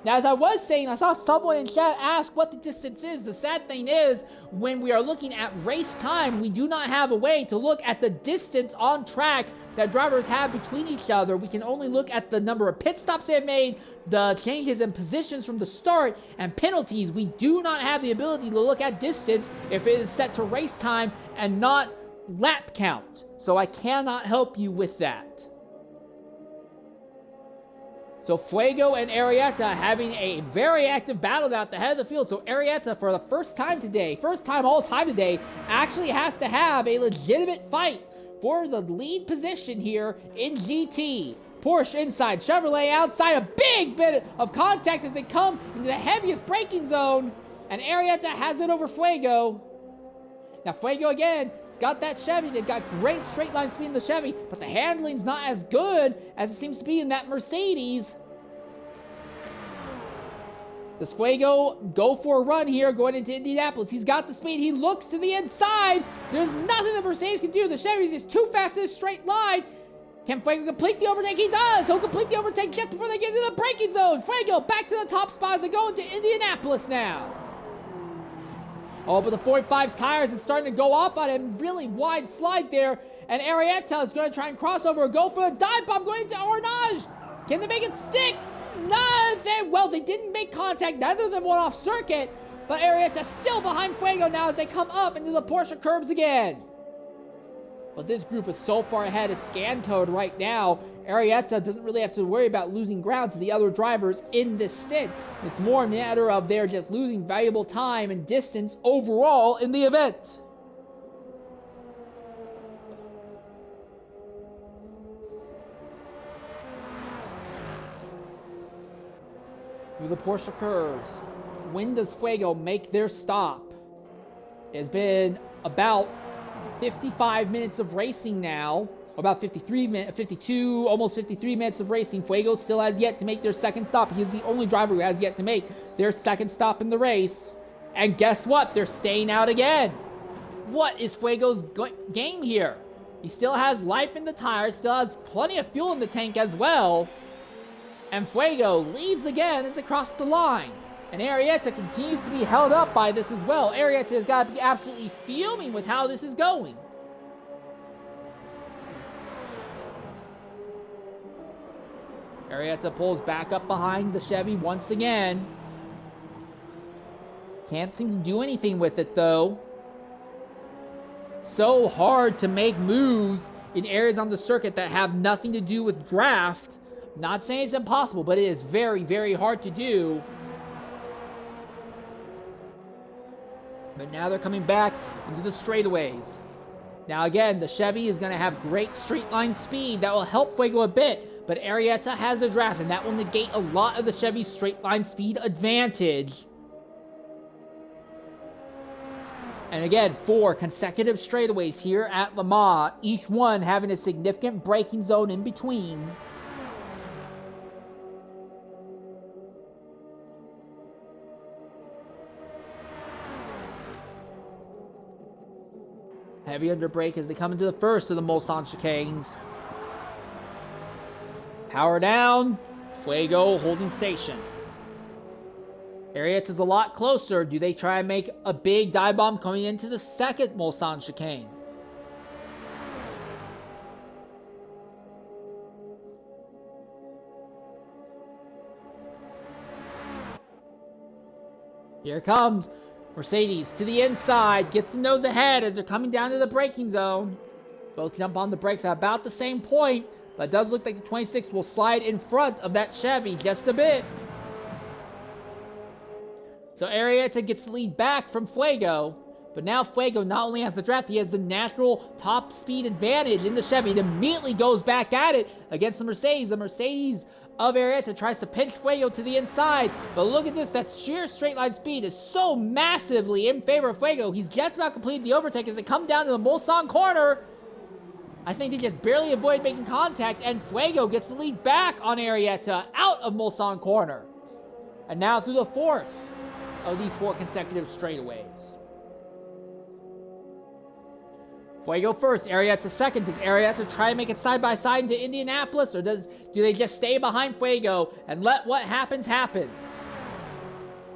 Now, as I was saying, I saw someone in chat ask what the distance is. The sad thing is, when we are looking at race time, we do not have a way to look at the distance on track that drivers have between each other. We can only look at the number of pit stops they have made, the changes in positions from the start, and penalties. We do not have the ability to look at distance if it is set to race time and not lap count. So I cannot help you with that. So Fuego and Arrieta having a very active battle at the head of the field. So Arrieta, for the first time today, first time all time today, actually has to have a legitimate fight for the lead position here in GT. Porsche inside, Chevrolet outside, a big bit of contact as they come into the heaviest braking zone. And Arrieta has it over Fuego. Now Fuego again, he's got that Chevy. They've got great straight line speed in the Chevy, but the handling's not as good as it seems to be in that Mercedes. Does Fuego go for a run here going into Indianapolis? He's got the speed. He looks to the inside. There's nothing the Mercedes can do. The Chevy's is too fast in a straight line. Can Fuego complete the overtake? He does. He'll complete the overtake just before they get into the braking zone. Fuego back to the top spot as they go into Indianapolis now. Oh, but the 45's tires is starting to go off on him. Really wide slide there. And Arrieta is going to try and cross over or go for a dive bomb going into Ornage. Can they make it stick? Well, they didn't make contact. Neither of them went off circuit. But Arrieta's still behind Fuego now as they come up into the Porsche curbs again. But this group is so far ahead of scan code right now. Arrieta doesn't really have to worry about losing ground to the other drivers in this stint. It's more a matter of they're just losing valuable time and distance overall in the event. Through the Porsche curves, when does Fuego make their stop? It's been about 55 minutes of racing now. About 52, almost 53 minutes of racing. Fuego still has yet to make their second stop. He is the only driver who has yet to make their second stop in the race. And guess what? They're staying out again. What is Fuego's game here? He still has life in the tires, still has plenty of fuel in the tank as well. And Fuego leads again as it crosses the line. And Arrieta continues to be held up by this as well. Arrieta has got to be absolutely fuming with how this is going. Arrieta pulls back up behind the Chevy once again. Can't seem to do anything with it though. So hard to make moves in areas on the circuit that have nothing to do with draft. Not saying it's impossible, but it is very, very hard to do. But now they're coming back into the straightaways. Now again, the Chevy is going to have great straight line speed. That will help Fuego a bit. But Arrieta has the draft, and that will negate a lot of the Chevy's straight line speed advantage. And again, 4 consecutive straightaways here at Le Mans, each one having a significant braking zone in between. Heavy under brake as they come into the first of the Mulsanne chicanes. Power down. Fuego holding station. Arrieta's a lot closer. Do they try and make a big dive bomb coming into the second Mulsanne chicane? Here it comes. Mercedes to the inside, gets the nose ahead as they're coming down to the braking zone. Both jump on the brakes at about the same point, but it does look like the 26 will slide in front of that Chevy just a bit. So Arietta gets the lead back from Fuego. But now Fuego not only has the draft, he has the natural top speed advantage in the Chevy. It immediately goes back at it against the Mercedes. The Mercedes of Arietta tries to pinch Fuego to the inside. But look at this, that sheer straight line speed is so massively in favor of Fuego. He's just about completed the overtake as they come down to the Mulsanne corner. I think they just barely avoid making contact, and Fuego gets the lead back on Arietta out of Mulsanne corner. And now through the fourth of these 4 consecutive straightaways. Fuego first, Arietta second. Does Arietta try to make it side by side into Indianapolis, or do they just stay behind Fuego and let what happens happens?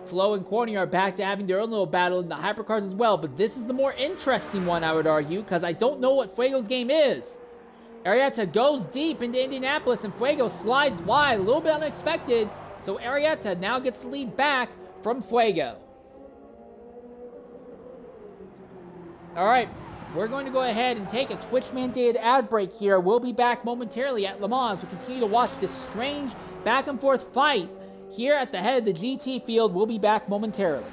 Flo and Corny are back to having their own little battle in the hypercars as well, but this is the more interesting one, I would argue, because I don't know what Fuego's game is. Arietta goes deep into Indianapolis, and Fuego slides wide, a little bit unexpected, so Arietta now gets the lead back from Fuego. All right. We're going to go ahead and take a Twitch-mandated ad break here. We'll be back momentarily at Le Mans. We'll continue to watch this strange back-and-forth fight here at the head of the GT field. We'll be back momentarily.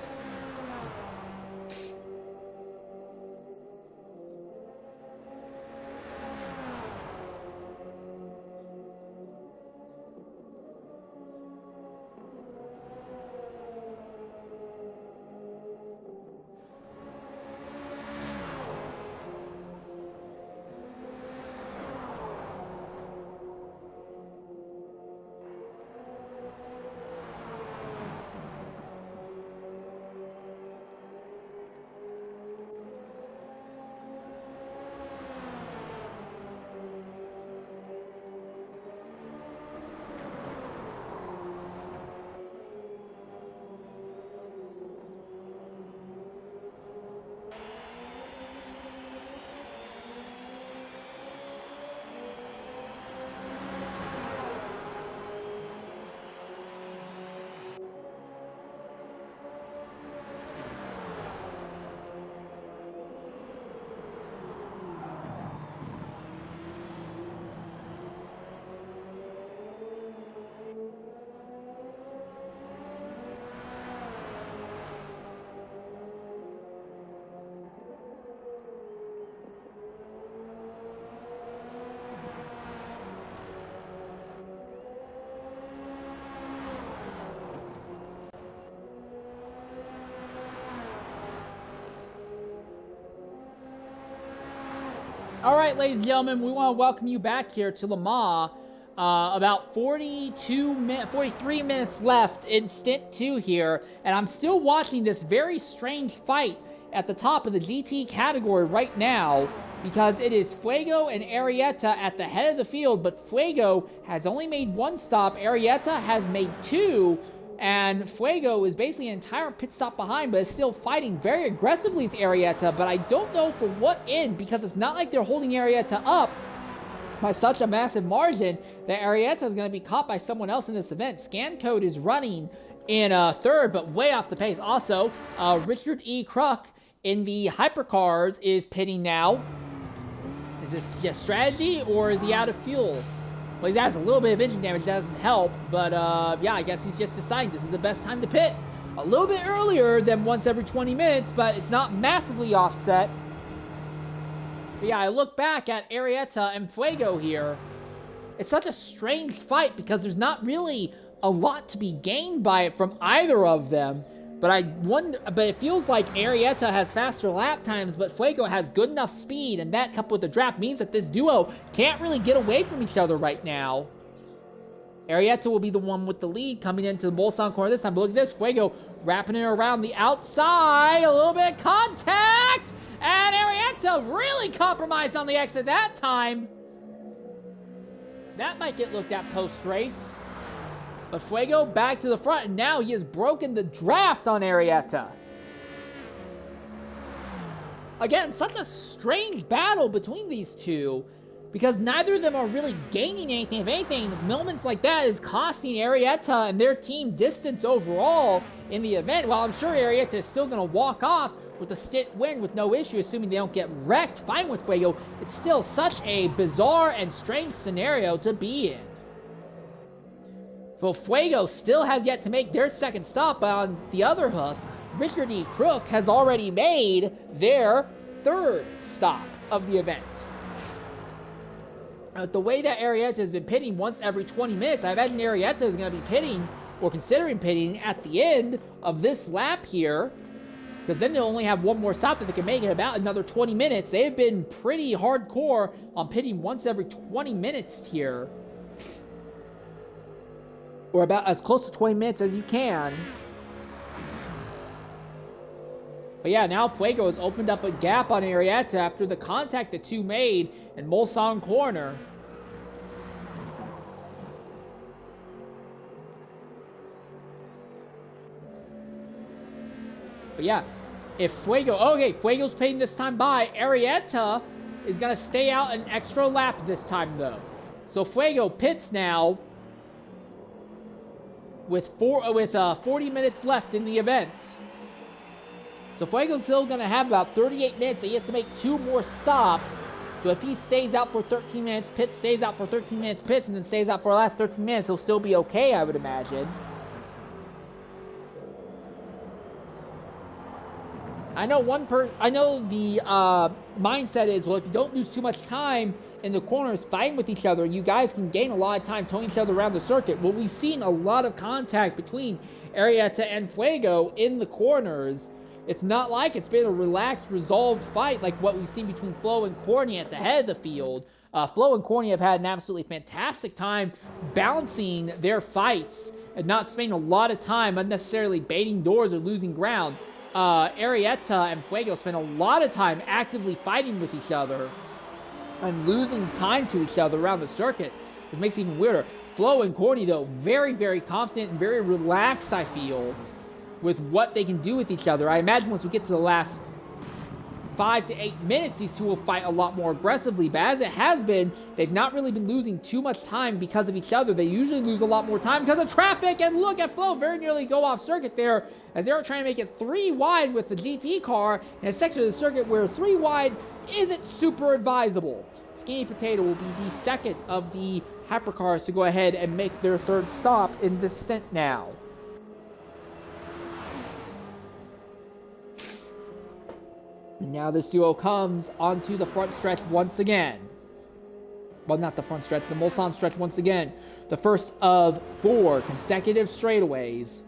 All right, ladies and gentlemen, we want to welcome you back here to Le Mans. About 43 minutes left in Stint 2 here, and I'm still watching this very strange fight at the top of the GT category right now, because it is Fuego and Arietta at the head of the field, but Fuego has only made 1 stop, Arietta has made 2, and Fuego is basically an entire pit stop behind, but is still fighting very aggressively with Arietta, but I don't know for what end, because it's not like they're holding Arietta up by such a massive margin that Arietta is going to be caught by someone else in this event. Scan Code is running in 3rd, but way off the pace. Also, Richard E. Kruk in the hypercars is pitting now. Is this just strategy, or is he out of fuel? Well, he has a little bit of engine damage, that doesn't help, but yeah, I guess he's just deciding this is the best time to pit. A little bit earlier than once every 20 minutes, but it's not massively offset. But yeah, I look back at Arietta and Fuego here. It's such a strange fight because there's not really a lot to be gained by it from either of them. But it feels like Arietta has faster lap times, but Fuego has good enough speed, and that coupled with the draft means that this duo can't really get away from each other right now. Arietta will be the one with the lead coming into the Mulsanne corner this time, but look at this, Fuego wrapping it around the outside, a little bit of contact, and Arietta really compromised on the exit that time. That might get looked at post-race. But Fuego back to the front, and now he has broken the draft on Arietta. Again, such a strange battle between these two, because neither of them are really gaining anything. If anything, moments like that is costing Arietta and their team distance overall in the event. While I'm sure Arietta is still going to walk off with a Stint win with no issue, assuming they don't get wrecked fine with Fuego, it's still such a bizarre and strange scenario to be in. So Fuego still has yet to make their second stop. On the other hoof, Richard E. Crook has already made their third stop of the event. The way that Arrieta has been pitting once every 20 minutes, I imagine Arrieta is going to be pitting, or considering pitting, at the end of this lap here, because then they'll only have one more stop that they can make in about another 20 minutes. They've been pretty hardcore on pitting once every 20 minutes here, or about as close to 20 minutes as you can. But yeah, now Fuego has opened up a gap on Arrieta after the contact the two made in Mulsanne corner. But yeah, if Fuego's paying this time by. Arrieta is going to stay out an extra lap this time, though. So Fuego pits now with 40 minutes left in the event. So Fuego's still going to have about 38 minutes. He has to make 2 more stops. So if he stays out for 13 minutes, pits, stays out for 13 minutes, pits, and then stays out for the last 13 minutes, he'll still be okay, I would imagine. I know the mindset is, well, if you don't lose too much time in the corners fighting with each other, you guys can gain a lot of time towing each other around the circuit. Well, we've seen a lot of contact between Arrieta and Fuego in the corners. It's not like it's been a relaxed, resolved fight like what we've seen between Flo and Corny at the head of the field. Flo and Corny have had an absolutely fantastic time balancing their fights and not spending a lot of time unnecessarily baiting doors or losing ground. Arrieta and Fuego spend a lot of time actively fighting with each other and losing time to each other around the circuit, which makes it even weirder. Flo and Corny, though, very, very confident and very relaxed, I feel, with what they can do with each other. I imagine once we get to the last 5 to 8 minutes, these two will fight a lot more aggressively. But as it has been, they've not really been losing too much time because of each other. They usually lose a lot more time because of traffic. And look at Flo very nearly go off circuit there as they're trying to make it 3 wide with the GT car in a section of the circuit where 3 wide isn't super advisable. Skinny Potato will be the second of the hypercars to go ahead and make their third stop in this stint now. And now this duo comes onto the front stretch once again. Well, not the front stretch, the Mulsanne stretch once again. The first of 4 consecutive straightaways.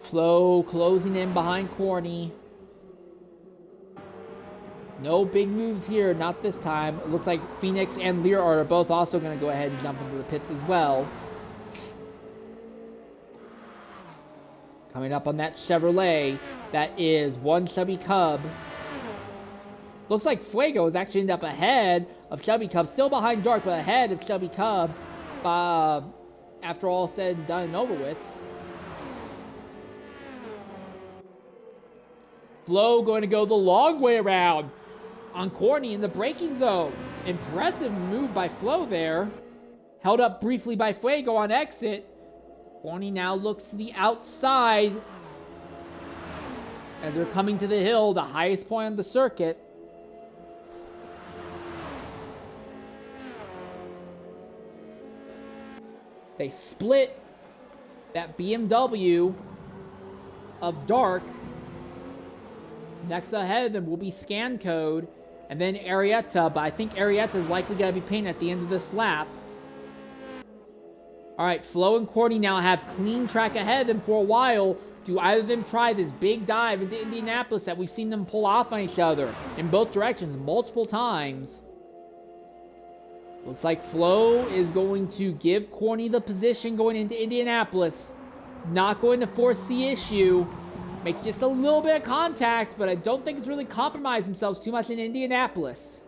Flo closing in behind Corny. No big moves here, not this time. It looks like Phoenix and Lear are both also going to go ahead and jump into the pits as well. Coming up on that Chevrolet, that is one Chubby Cub. Looks like Fuego has actually ended up ahead of Chubby Cub, still behind Dark, but ahead of Chubby Cub after all said and done and over with. Flo going to go the long way around on Corny in the braking zone. Impressive move by Flo there. Held up briefly by Fuego on exit. Corny now looks to the outside as they're coming to the hill, the highest point on the circuit. They split that BMW of Dark. Next ahead of them will be Scan Code, and then Arrieta, but I think Arrieta is likely going to be painted at the end of this lap. All right, Flo and Corny now have clean track ahead of them for a while. Do either of them try this big dive into Indianapolis that we've seen them pull off on each other in both directions multiple times? Looks like Flo is going to give Corny the position going into Indianapolis. Not going to force the issue. Makes just a little bit of contact, but I don't think it's really compromised themselves too much in Indianapolis.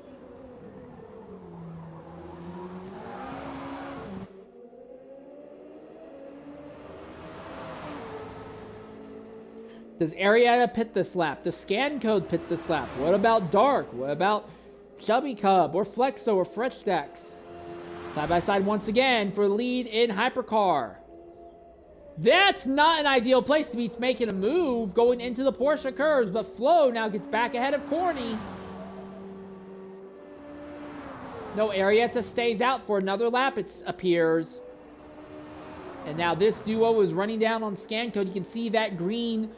Does Arrieta pit this lap? Does Scan Code pit this lap? What about Dark? What about Chubby Cub or Flexo or Fresh Decks? Side by side once again for lead in Hypercar. That's not an ideal place to be making a move going into the Porsche curves, but Flo now gets back ahead of Corny. No, Arietta stays out for another lap, it appears. And now this duo is running down on Scancode. You can see that green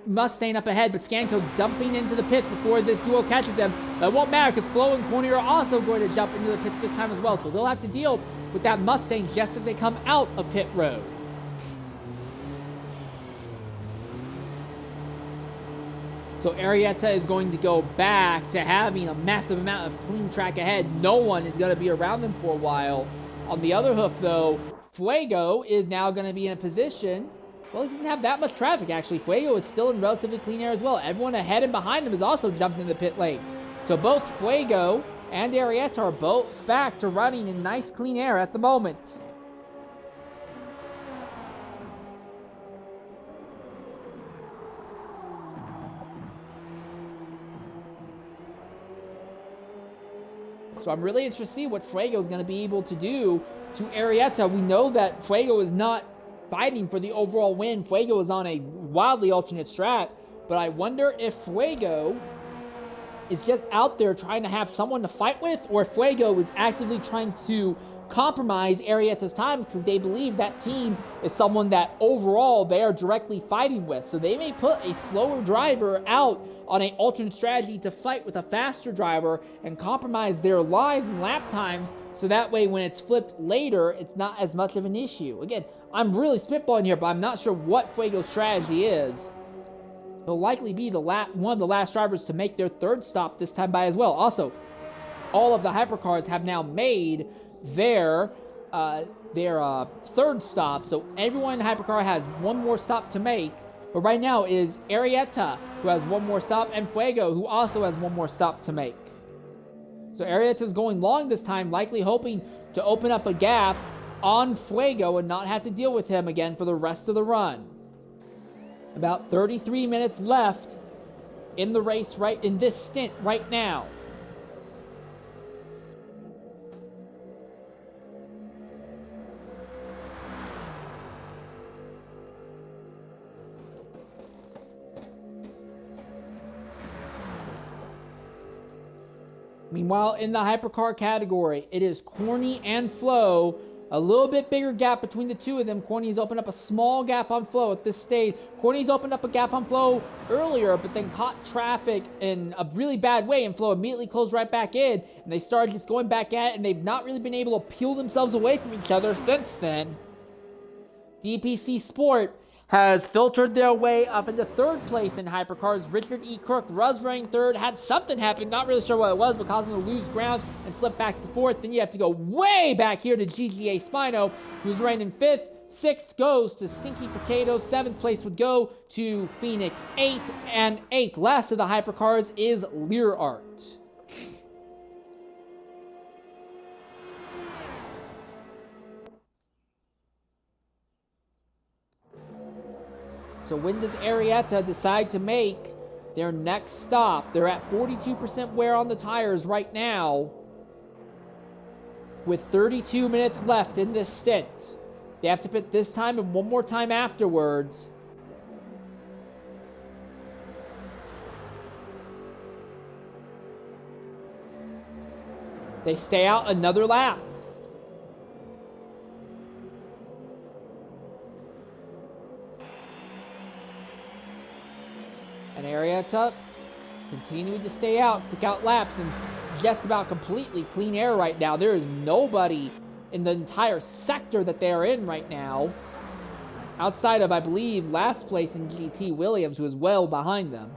Mustang up ahead, but Scancode's dumping into the pits before this duo catches him. But it won't matter because Flo and Corny are also going to jump into the pits this time as well. So they'll have to deal with that Mustang just as they come out of pit road. So Arietta is going to go back to having a massive amount of clean track ahead. No one is going to be around them for a while. On the other hoof, though, Fuego is now going to be in a position. Well, he doesn't have that much traffic, actually. Fuego is still in relatively clean air as well. Everyone ahead and behind him is also jumped into the pit lane. So both Fuego and Arietta are both back to running in nice clean air at the moment. So I'm really interested to see what Fuego is going to be able to do to Arietta. We know that Fuego is not fighting for the overall win. Fuego is on a wildly alternate strat, but I wonder if Fuego is just out there trying to have someone to fight with, or if Fuego is actively trying to compromise Arietta's time because they believe that team is someone that overall they are directly fighting with. So they may put a slower driver out on an alternate strategy to fight with a faster driver and compromise their lives and lap times, so that way when it's flipped later, it's not as much of an issue. Again, I'm really spitballing here, but I'm not sure what Fuego's strategy is. He'll likely be one of the last drivers to make their third stop this time by as well. Also, all of the hypercars have now made their third stop, so everyone in hypercar has one more stop to make. But right now it is Arietta who has one more stop, and Fuego who also has one more stop to make. So Arietta's going long this time, likely hoping to open up a gap on Fuego and not have to deal with him again for the rest of the run. About 33 minutes left in the race, right in this stint right now. Meanwhile, in the hypercar category, it is Corny and Flo. A little bit bigger gap between the two of them. Corny's opened up a small gap on Flo at this stage. Corny's opened up a gap on Flo earlier, but then caught traffic in a really bad way, and Flo immediately closed right back in, and they started just going back at it, and they've not really been able to peel themselves away from each other since then. DPC Sport has filtered their way up into third place in hypercars. Richard E. Crook was running third, had something happen, not really sure what it was, but caused him to lose ground and slip back to fourth. Then you have to go way back here to GGA Spino, who's running in fifth. Sixth goes to Stinky Potato. Seventh place would go to Phoenix 8, and eighth, last of the hypercars, is Lear Art. So when does Arietta decide to make their next stop? They're at 42% wear on the tires right now, with 32 minutes left in this stint. They have to pit this time and one more time afterwards. They stay out another lap. And Arietta continuing to stay out, kick out laps, and just about completely clean air right now. There is nobody in the entire sector that they are in right now, outside of, I believe, last place in GT Williams, who is well behind them.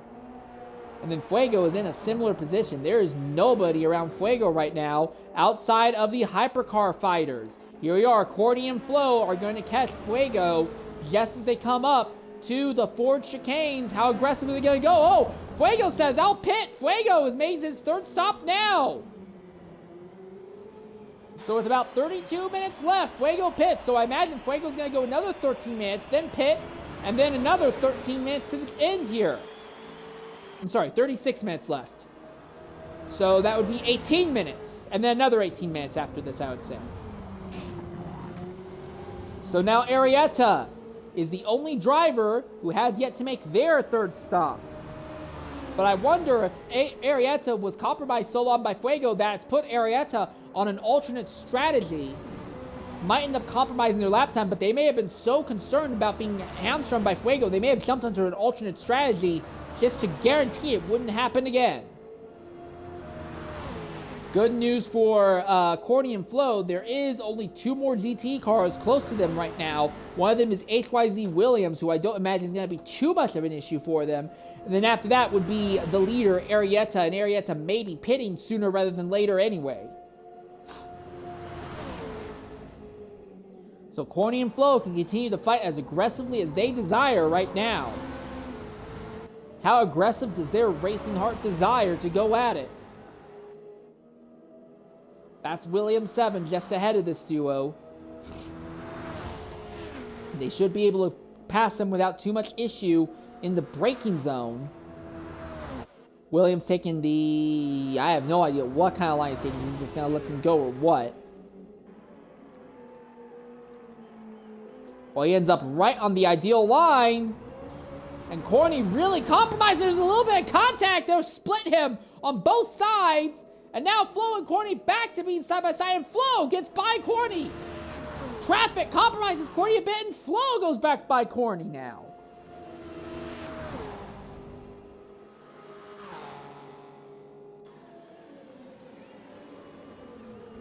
And then Fuego is in a similar position. There is nobody around Fuego right now outside of the hypercar fighters. Here we are. Cordy and Flo are going to catch Fuego just as they come up to the Ford chicanes. How aggressive are they going to go? Oh, Fuego says, I'll pit. Fuego has made his third stop now. So with about 32 minutes left, Fuego pits. So I imagine Fuego's going to go another 13 minutes, then pit, and then another 13 minutes to the end here. I'm sorry, 36 minutes left. So that would be 18 minutes, and then another 18 minutes after this, I would say. So now Arietta is the only driver who has yet to make their third stop. But I wonder if Arietta was compromised so long by Fuego that it's put Arietta on an alternate strategy might end up compromising their lap time, but they may have been so concerned about being hamstrung by Fuego, they may have jumped onto an alternate strategy just to guarantee it wouldn't happen again. Good news for Corny and Flo. There is only 2 more GT cars close to them right now. One of them is HYZ Williams, who I don't imagine is going to be too much of an issue for them. And then after that would be the leader, Arrieta, and Arrieta may be pitting sooner rather than later anyway. So Corny and Flo can continue to fight as aggressively as they desire right now. How aggressive does their racing heart desire to go at it? That's Williams 7 just ahead of this duo. They should be able to pass them without too much issue in the braking zone. Williams taking the... I have no idea what kind of line he's taking. He's just going to let them go or what. Well, he ends up right on the ideal line. And Corny really compromised. There's a little bit of contact. They'll split him on both sides. And now Flo and Corny back to being side by side, and Flo gets by Corny. Traffic compromises Corny a bit, and Flo goes back by Corny now.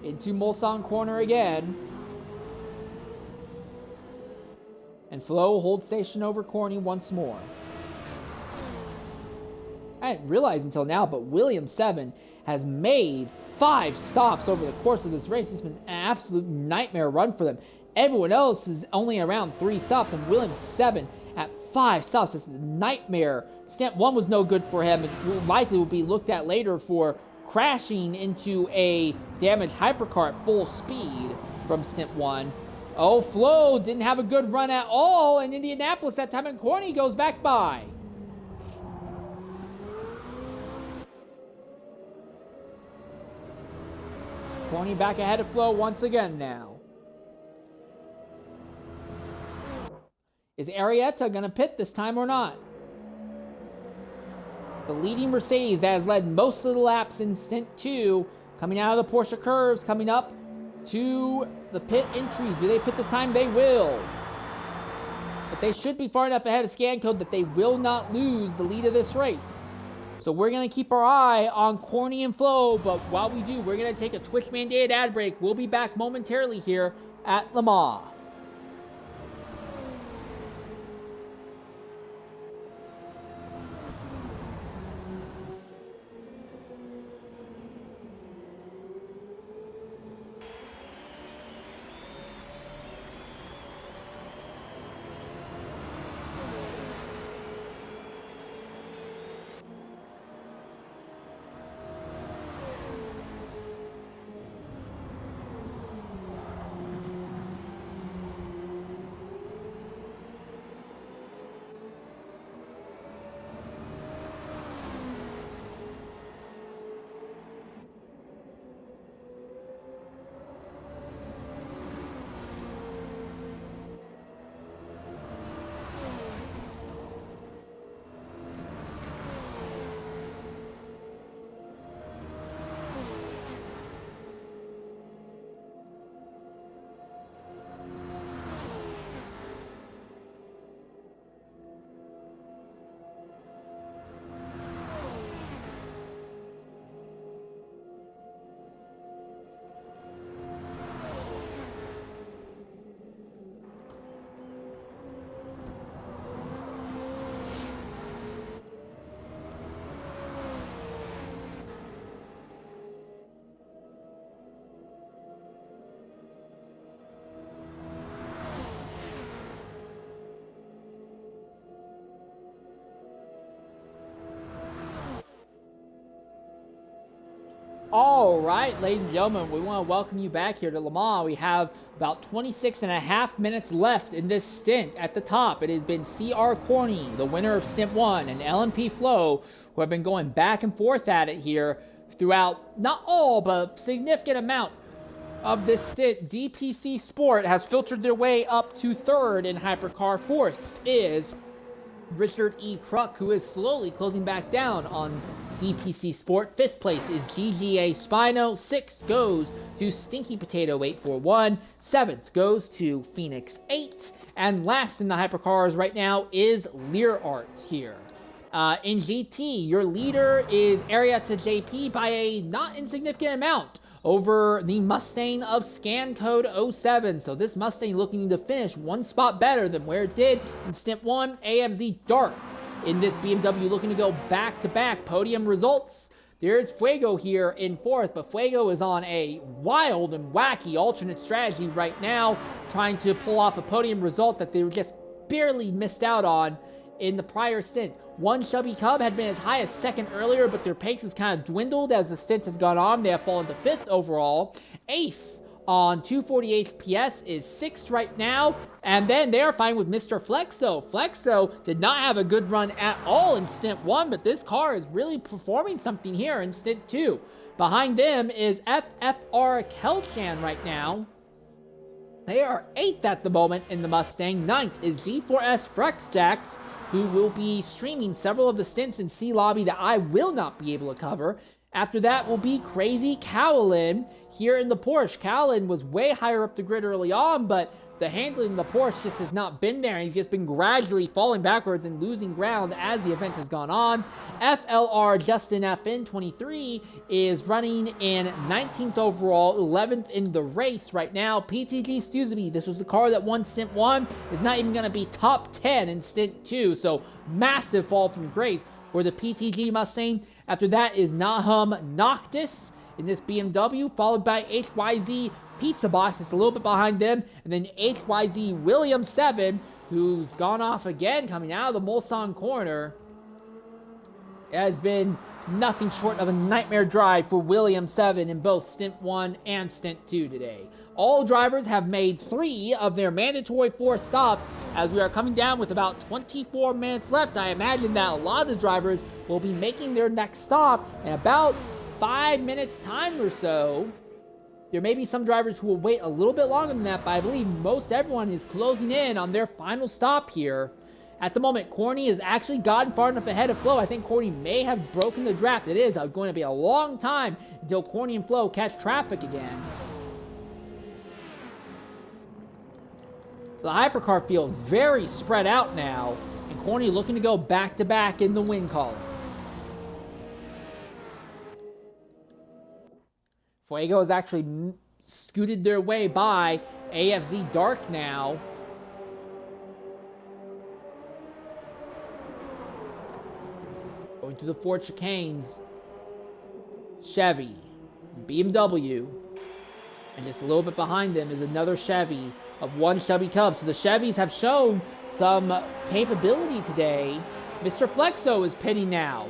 Into Mulsanne corner again. And Flo holds station over Corny once more. I didn't realize until now, but Williams 7 has made 5 stops over the course of this race. It's been an absolute nightmare run for them. Everyone else is only around 3 stops, and Williams 7 at 5 stops. It's a nightmare. Stint 1 was no good for him, and likely will be looked at later for crashing into a damaged hypercar at full speed from Stint 1. Oh, Flo didn't have a good run at all in Indianapolis that time, and Corny goes back by. Corny back ahead of Flo once again now. Is Arrieta going to pit this time or not? The leading Mercedes that has led most of the laps in Stint 2, coming out of the Porsche curves, coming up to the pit entry. Do they pit this time? They will. But they should be far enough ahead of scan code that they will not lose the lead of this race. So we're going to keep our eye on Corny and Flo, but while we do, we're going to take a Twitch-mandated ad break. We'll be back momentarily here at Le Mans. All right, ladies and gentlemen, we want to welcome you back here to Le Mans. We have about 26 and a half minutes left in this stint. At the top, it has been CR Corny, the winner of Stint 1, and LMP Flo, who have been going back and forth at it here throughout, not all, but a significant amount of this stint. DPC Sport has filtered their way up to third in Hypercar. Fourth is Richard E. Kruk, who is slowly closing back down on DPC Sport. 5th place is GGA Spino. 6th goes to Stinky Potato 841. 7th goes to Phoenix 8. And last in the hypercars right now is Lear Art here. In GT, your leader is Arietta JP by a not insignificant amount over the Mustang of scan code 07. So this Mustang looking to finish one spot better than where it did in Stint 1. AFZ Dark in this BMW looking to go back-to-back podium results. There's Fuego here in 4th, but Fuego is on a wild and wacky alternate strategy right now, trying to pull off a podium result that they just barely missed out on in the prior stint. One Chubby Cub had been as high as 2nd earlier, but their pace has kind of dwindled as the stint has gone on. They have fallen to 5th overall. Ace on 248 PS is 6th right now, and then they are fine with Mr. Flexo. Flexo did not have a good run at all in Stint 1, but this car is really performing something here in Stint 2. Behind them is FFR Kelchan right now. They are 8th at the moment in the Mustang. 9th is G4S Frexdax, who will be streaming several of the stints in C Lobby that I will not be able to cover. After that will be Crazy Cowlin here in the Porsche. Cowlin was way higher up the grid early on, but the handling of the Porsche just has not been there. He's just been gradually falling backwards and losing ground as the event has gone on. FLR Justin FN 23 is running in 19th overall, 11th in the race right now. PTG Stuzaby, this was the car that won Stint 1, is not even going to be top 10 in Stint 2, so massive fall from grace for the PTG Mustang. After that is Nahum Noctis in this BMW, followed by HYZ Pizza Box. It's a little bit behind them. And then HYZ William 7, who's gone off again coming out of the Mulsanne corner. It has been nothing short of a nightmare drive for William 7 in both Stint 1 and Stint 2 today. All drivers have made 3 of their mandatory 4 stops as we are coming down with about 24 minutes left. I imagine that a lot of the drivers will be making their next stop in about 5 minutes time or so. There may be some drivers who will wait a little bit longer than that, but I believe most everyone is closing in on their final stop here. At the moment, Corny has actually gotten far enough ahead of Flo. I think Corny may have broken the draft. It is going to be a long time until Corny and Flo catch traffic again. The hypercar field very spread out now, and Corny looking to go back-to-back in the win column. Fuego has actually scooted their way by AFZ Dark now. Going through the 4 chicanes. Chevy, BMW, and just a little bit behind them is another Chevy of one Chubby Cub. So the Chevys have shown some capability today. Mr. Flexo is pitting now.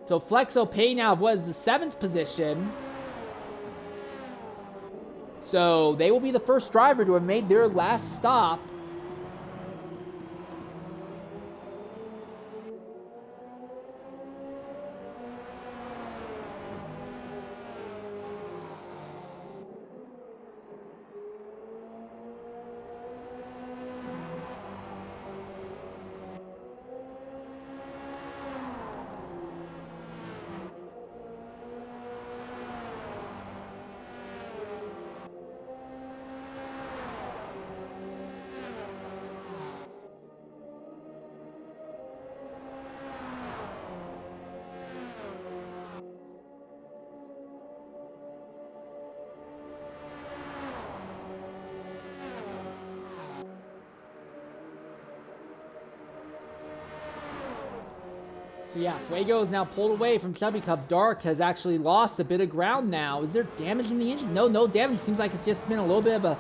So Flexo pitting now was the 7th position. So they will be the first driver to have made their last stop. So yeah, Fuego is now pulled away from Chubby Cub. Dark has actually lost a bit of ground now. Is there damage in the engine? No damage. Seems like it's just been a little bit of a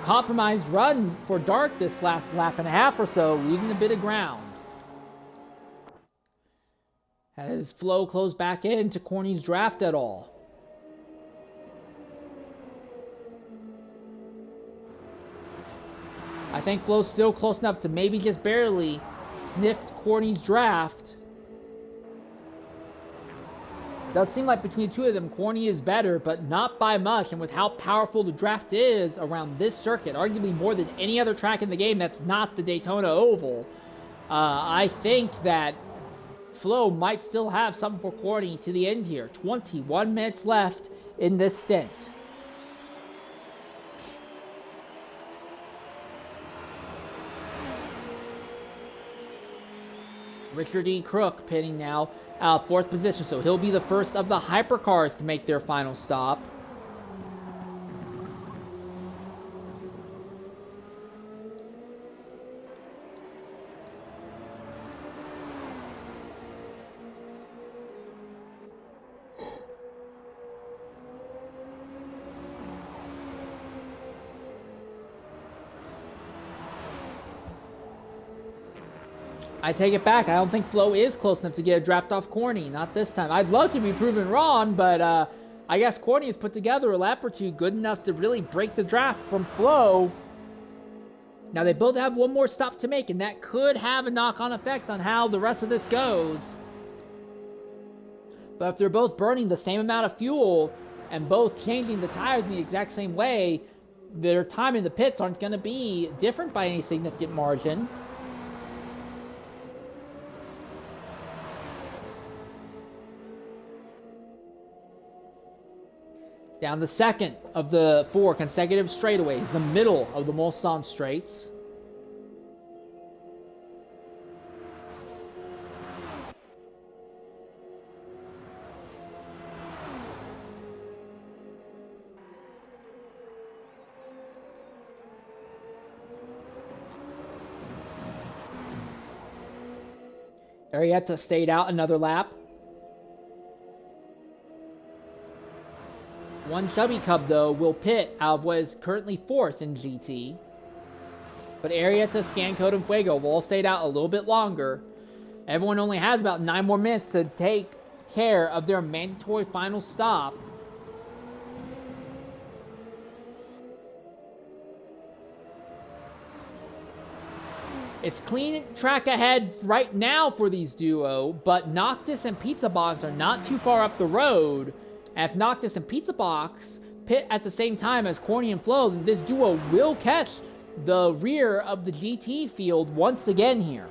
compromised run for Dark this last lap and a half or so, losing a bit of ground. Has Flo closed back into Corny's draft at all? I think Flo's still close enough to maybe just barely sniffed Corny's draft. Does seem like between the two of them, Corny is better, but not by much. And with how powerful the draft is around this circuit, arguably more than any other track in the game that's not the Daytona Oval, I think that Flo might still have something for Corny to the end here. 21 minutes left in this stint. Richard E. Crook pitting now out of 4th position, so he'll be the first of the hypercars to make their final stop. I take it back. I don't think Flo is close enough to get a draft off Corny. Not this time. I'd love to be proven wrong, but I guess Corny has put together a lap or two good enough to really break the draft from Flo. Now, they both have one more stop to make, and that could have a knock-on effect on how the rest of this goes. But if they're both burning the same amount of fuel and both changing the tires in the exact same way, their time in the pits aren't going to be different by any significant margin. Down the second of the 4 consecutive straightaways, the middle of the Mulsanne straights. Arrieta stayed out another lap. One Chubby Cub, though, will pit out of what is currently 4th in GT. But Arrieta, Scancode, and Fuego have all stayed out a little bit longer. Everyone only has about 9 more minutes to take care of their mandatory final stop. It's clean track ahead right now for these duo, but Noctis and Pizza Box are not too far up the road. And if Noctis and Pizza Box pit at the same time as Corny and Flo, then this duo will catch the rear of the GT field once again here.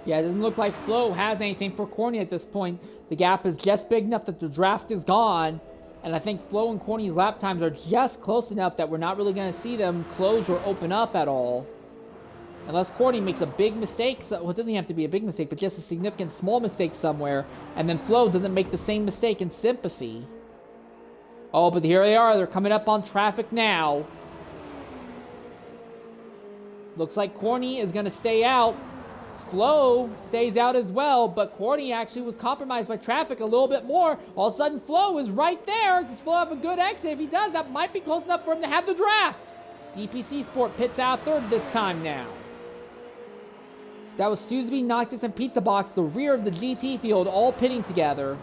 Yeah, it doesn't look like Flo has anything for Corny at this point. The gap is just big enough that the draft is gone. And I think Flo and Corny's lap times are just close enough that we're not really going to see them close or open up at all. Unless Corny makes a big mistake. Well, it doesn't have to be a big mistake, but just a significant small mistake somewhere. And then Flo doesn't make the same mistake in sympathy. Oh, but here they are. They're coming up on traffic now. Looks like Corny is going to stay out. Flo stays out as well, but Corny actually was compromised by traffic a little bit more. All of a sudden, Flo is right there. Does Flo have a good exit? If he does, that might be close enough for him to have the draft. DPC Sport pits out 3rd this time now. So that was Susby, Noctis, and Pizza Box, the rear of the GT field, all pitting together.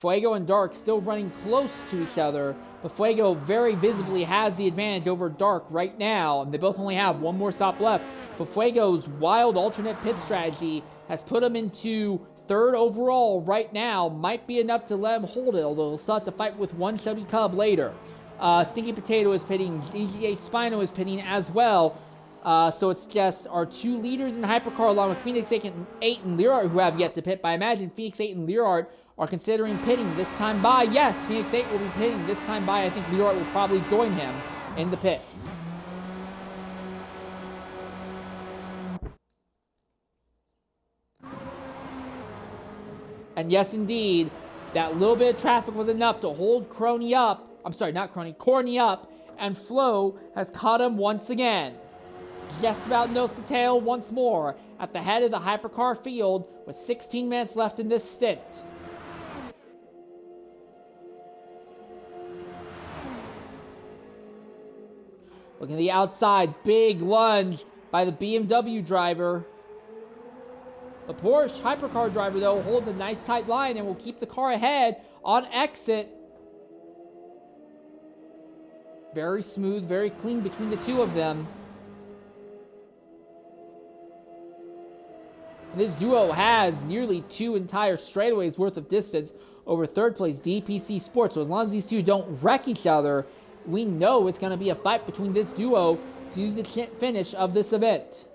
Fuego and Dark still running close to each other, but Fuego very visibly has the advantage over Dark right now, and they both only have one more stop left. So Fuego's wild alternate pit strategy has put him into 3rd overall right now. Might be enough to let him hold it, although he'll still have to fight with one Chubby Cub later. Stinky Potato is pitting, EGA Spino is pitting as well. So it's just our 2 leaders in Hypercar along with Phoenix 8 and Learart who have yet to pit, but I imagine Phoenix 8 and Learart are considering pitting this time by. Yes, Phoenix 8 will be pitting this time by. I think Learart will probably join him in the pits. And yes, indeed, that little bit of traffic was enough to hold Corny up. I'm sorry, not Corny, Corny up. And Flo has caught him once again. Just about nose to tail once more at the head of the Hypercar field with 16 minutes left in this stint. Looking at the outside, big lunge by the BMW driver. The Porsche hypercar driver, though, holds a nice tight line and will keep the car ahead on exit. Very smooth, very clean between the two of them. This duo has nearly 2 entire straightaways worth of distance over third place DPC Sports. So as long as these two don't wreck each other, we know it's going to be a fight between this duo to the finish of this event.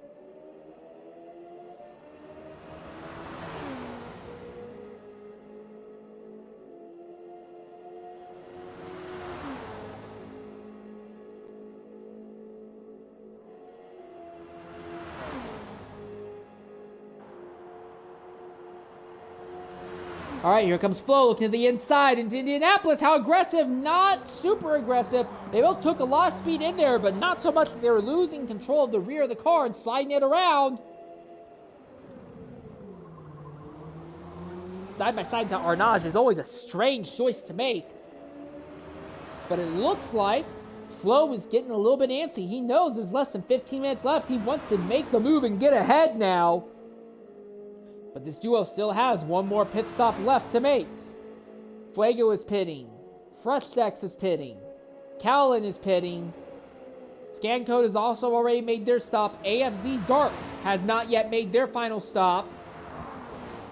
All right, here comes Flo looking to the inside into Indianapolis. How aggressive? Not super aggressive. They both took a lot of speed in there, but not so much that they were losing control of the rear of the car and sliding it around. Side-by-side to Arnage is always a strange choice to make. But it looks like Flo is getting a little bit antsy. He knows there's less than 15 minutes left. He wants to make the move and get ahead now. But this duo still has one more pit stop left to make. Fuego is pitting. Freshdex is pitting. Cowlin is pitting. Scancode has also already made their stop. AFZ Dark has not yet made their final stop.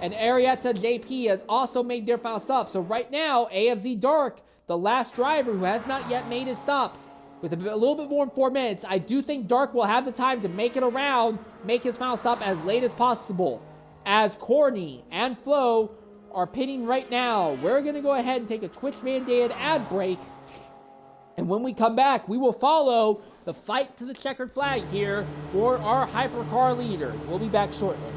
And Arietta JP has also made their final stop. So right now, AFZ Dark, the last driver who has not yet made his stop, with a little bit more than 4 minutes, I do think Dark will have the time to make it around, make his final stop as late as possible. As Courtney and Flo are pitting right now, we're going to go ahead and take a Twitch-mandated ad break. And when we come back, we will follow the fight to the checkered flag here for our hypercar leaders. We'll be back shortly.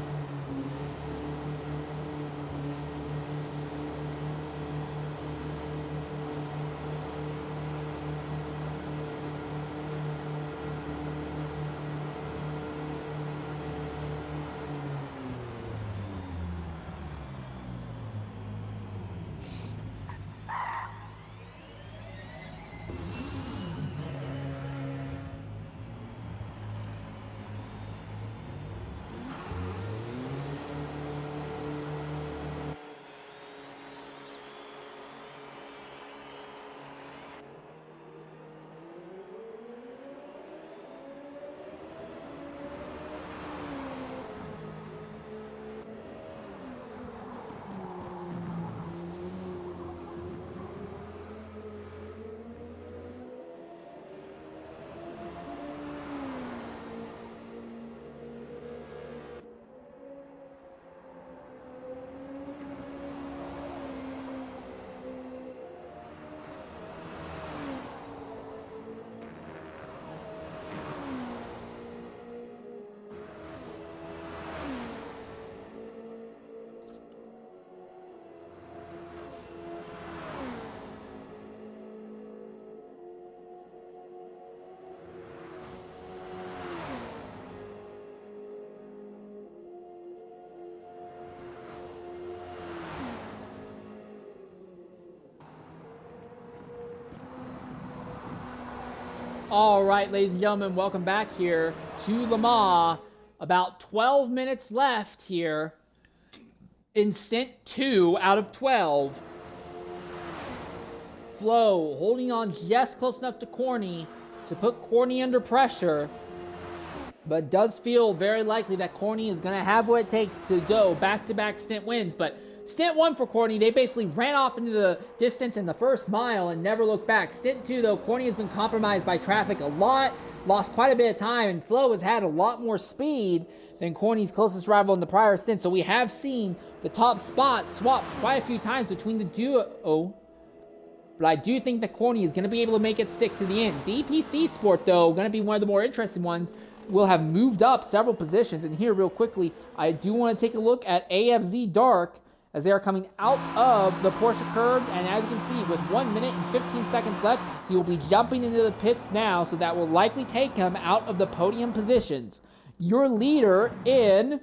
All right, ladies and gentlemen, welcome back here to Le Mans. About 12 minutes left here in Stint 2 out of 12. Flo holding on just close enough to Corny to put Corny under pressure, but does feel very likely that Corny is going to have what it takes to go back-to-back Stint wins. But Stint 1 for Corny, they basically ran off into the distance in the first mile and never looked back. Stint 2, though, Corny has been compromised by traffic a lot, lost quite a bit of time, and Flo has had a lot more speed than Corny's closest rival in the prior stint. So we have seen the top spot swap quite a few times between the duo. But I do think that Corny is going to be able to make it stick to the end. DPC Sport, though, going to be one of the more interesting ones, will have moved up several positions. And here, real quickly, I do want to take a look at AFZ Dark, as they are coming out of the Porsche curve. And as you can see, with 1 minute and 15 seconds left, he will be jumping into the pits now, so that will likely take him out of the podium positions. Your leader in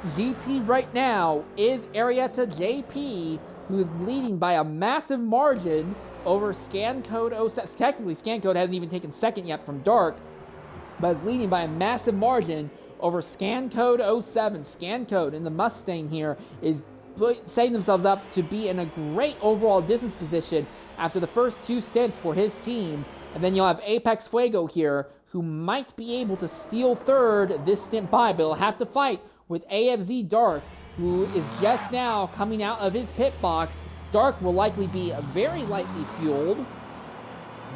GT right now is Arietta JP, who is leading by a massive margin over Scancode 07. Technically, Scancode hasn't even taken second yet from Dark. but is leading by a massive margin over Scan Code 07. Scan Code in the Mustang here is setting themselves up to be in a great overall distance position after the first 2 stints for his team. And then you'll have Apex Fuego here, who might be able to steal third this stint by, but he'll have to fight with AFZ Dark, who is just now coming out of his pit box. Dark will likely be very lightly fueled.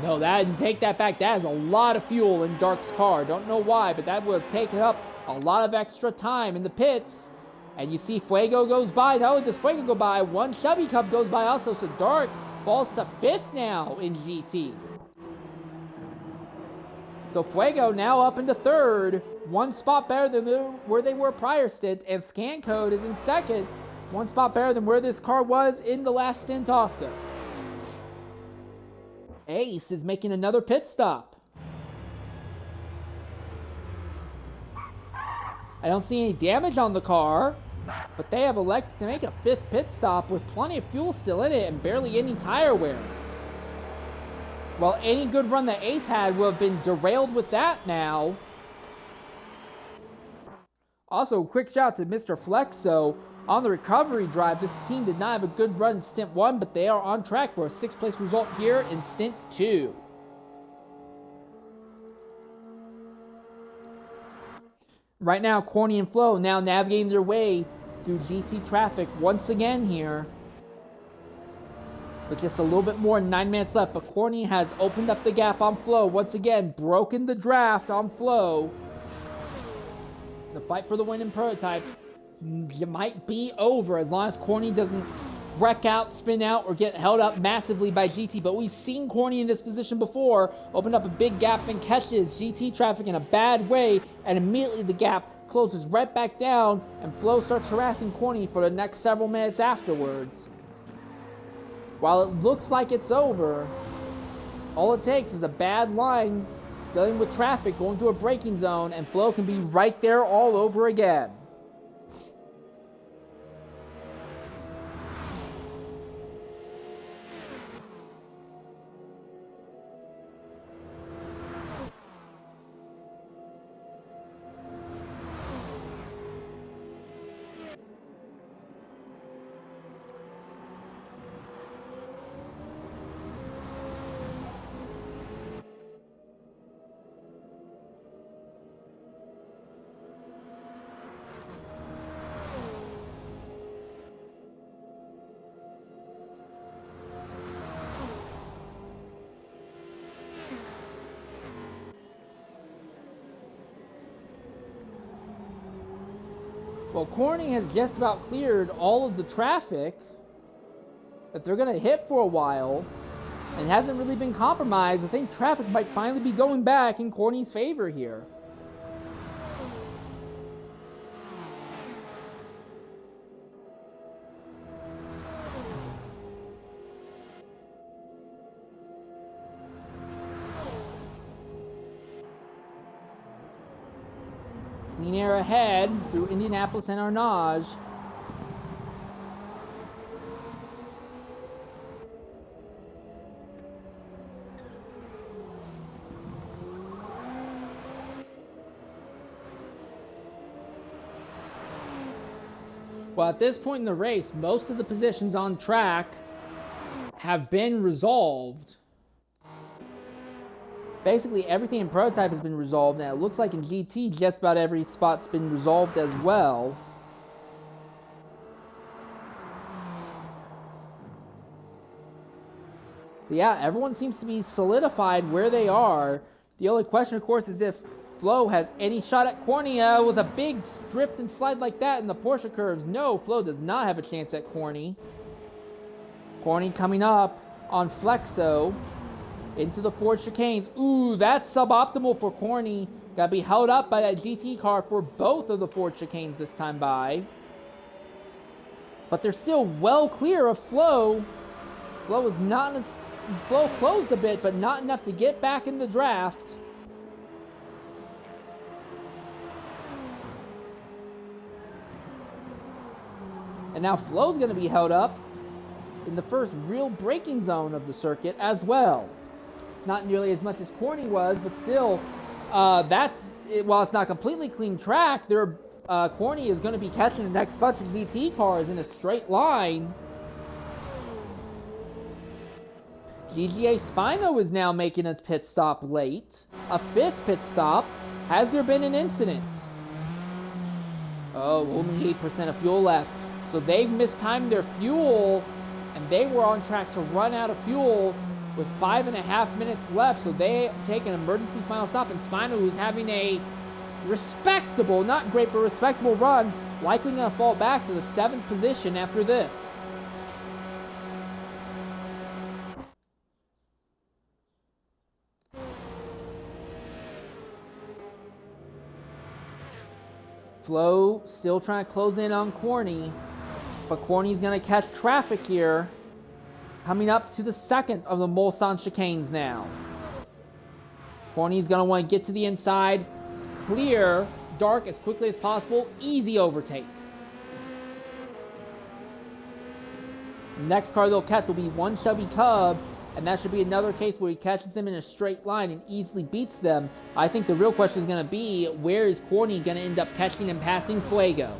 No, that didn't take that back. That is a lot of fuel in Dark's car. Don't know why, but that would have taken up a lot of extra time in the pits. And you see Fuego goes by. Not only does Fuego go by, one Chubby Cup goes by also, so Dark falls to 5th now in GT. So Fuego now up into 3rd, 1 spot better than where they were prior stint, and Scan Code is in 2nd, 1 spot better than where this car was in the last stint also. Ace is making another pit stop. I don't see any damage on the car, but they have elected to make a 5th pit stop with plenty of fuel still in it and barely any tire wear. Well, any good run that Ace had will have been derailed with that now. Also, quick shout out to Mr. Flexo. On the recovery drive, this team did not have a good run in Stint 1, but they are on track for a 6th place result here in Stint 2. Right now, Corny and Flo now navigating their way through GT traffic once again here. With just a little bit more than 9 minutes left, but Corny has opened up the gap on Flo. Once again, broken the draft on Flo. The fight for the win in prototype might be over as long as Corny doesn't wreck out, spin out, or get held up massively by GT. But we've seen Corny in this position before, open up a big gap and catches GT traffic in a bad way, and immediately the gap closes right back down, and Flo starts harassing Corny for the next several minutes afterwards. While it looks like it's over, all it takes is a bad line dealing with traffic going through a braking zone, and Flo can be right there all over again. Well, Corny has just about cleared all of the traffic that they're going to hit for a while, and hasn't really been compromised. I think traffic might finally be going back in Corny's favor here. Clean air ahead through Indianapolis and Arnage. Well, at this point in the race, most of the positions on track have been resolved. Basically, everything in prototype has been resolved, and it looks like in GT, just about every spot's been resolved as well. So yeah, everyone seems to be solidified where they are. The only question, of course, is if Flo has any shot at Corny with a big drift and slide like that in the Porsche curves. No, Flo does not have a chance at Corny. Corny coming up on Flexo. Into the Ford chicanes. Ooh, that's suboptimal for Corny. Gotta be held up by that GT car for both of the Ford chicanes this time by. But they're still well clear of Flo. Flo closed a bit, but not enough to get back in the draft. And now Flo's gonna be held up in the first real braking zone of the circuit as well. Not nearly as much as Corny was, but still While it's not completely clean track, Corny is going to be catching the next bunch of ZT cars in a straight line. GGA Spino is now making its pit stop late. A 5th pit stop. Has there been an incident? Oh, only 8% of fuel left. So they've mistimed their fuel, and they were on track to run out of fuel with 5.5 minutes left. So they take an emergency final stop, and Spino, who's having a respectable, not great, but respectable run, likely going to fall back to the 7th position after this. Flo still trying to close in on Corny, but Corny's going to catch traffic here, coming up to the 2nd of the Mulsanne chicanes now. Corny's going to want to get to the inside, clear dark as quickly as possible, easy overtake. Next car they'll catch will be one Chevy Cub, and that should be another case where he catches them in a straight line and easily beats them. I think the real question is going to be, where is Corny going to end up catching and passing Fuego?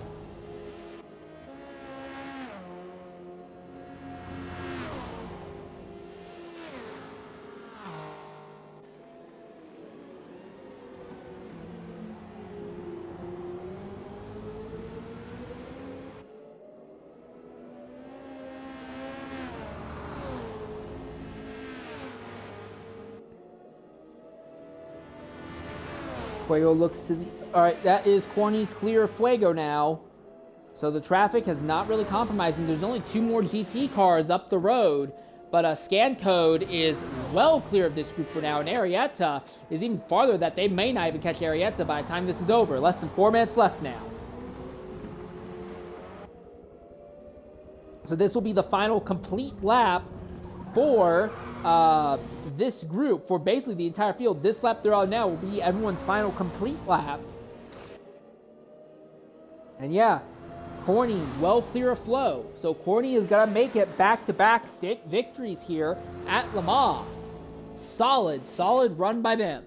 Fuego looks to the... Alright, that is Corny clear of Fuego now. So the traffic has not really compromised, and there's only 2 more GT cars up the road. But Scan Code is well clear of this group for now, and Arietta is even farther that they may not even catch Arietta by the time this is over. Less than 4 minutes left now. So this will be the final complete lap for this group, for basically the entire field. This lap they're on now will be everyone's final complete lap. And yeah, Corny well clear of Flo. So Corny is going to make it back-to-back Stint victories here at Le Mans. Solid run by them.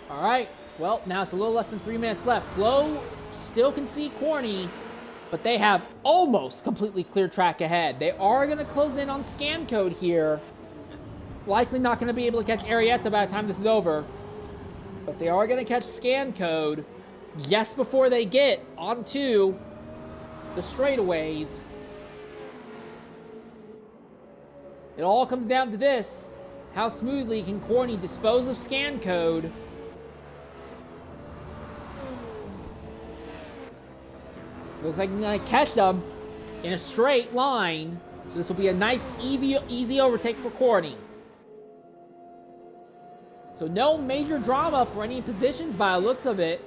All right, well, now it's a little less than 3 minutes left. Flo still can see Corny, but they have almost completely clear track ahead. They are going to close in on Scan Code here. Likely not going to be able to catch Arietta by the time this is over, but they are going to catch Scan Code just before they get onto the straightaways. It all comes down to this. How smoothly can Corny dispose of Scan Code? Looks like I'm going to catch them in a straight line. So this will be a nice, easy overtake for Corny. So no major drama for any positions by the looks of it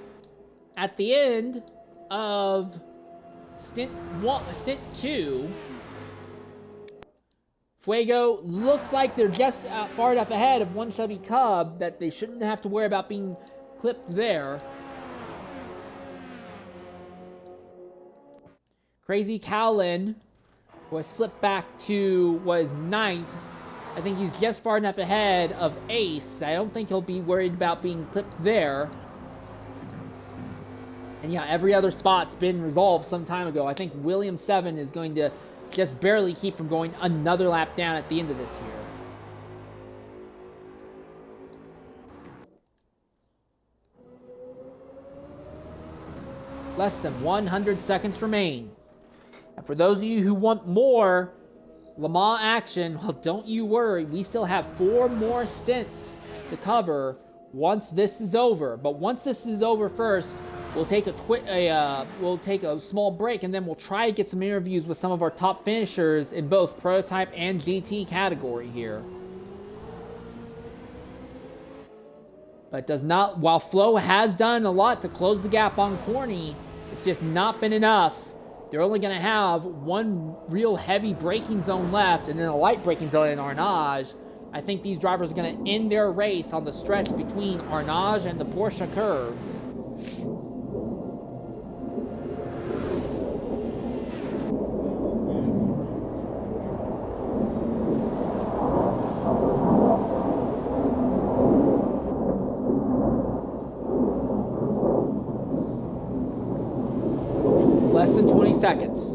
at the end of Stint 2. Fuego looks like they're just far enough ahead of one Chevy Cub that they shouldn't have to worry about being clipped there. Crazy Cowlin was slipped back to was 9th. I think he's just far enough ahead of Ace. I don't think he'll be worried about being clipped there. And yeah, every other spot's been resolved some time ago. I think William 7 is going to just barely keep from going another lap down at the end of this here. Less than 100 seconds remain. And for those of you who want more Le Mans action, well, don't you worry. We still have 4 more stints to cover once this is over. But once this is over first, we'll take a small break, and then we'll try to get some interviews with some of our top finishers in both prototype and GT category here. But does not, while Flo has done a lot to close the gap on Corny, it's just not been enough. They're only going to have one real heavy braking zone left and then a light braking zone in Arnage. I think these drivers are going to end their race on the stretch between Arnage and the Porsche curves. Less than 20 seconds.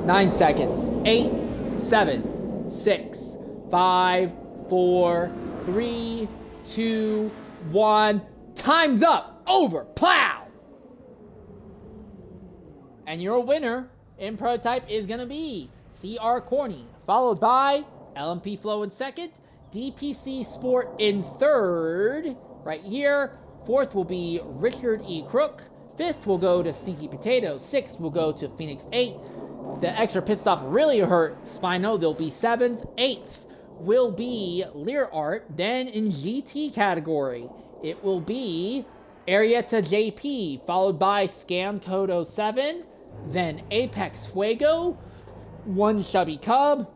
Nine seconds. 8, 7, 6, 5, 4, 3, 2, 1. Time's up. Over. Plow. And your winner in prototype is going to be CR Corny, followed by LMP Flow in second, DPC Sport in third, right here. Fourth will be Richard E. Crook. Fifth will go to Stinky Potato. Sixth will go to Phoenix 8. The extra pit stop really hurt Spino. They'll be seventh. Eighth will be Lear Art. Then in GT category, it will be Arietta JP, followed by Scam Code 07. Then Apex Fuego, One Chubby Cub,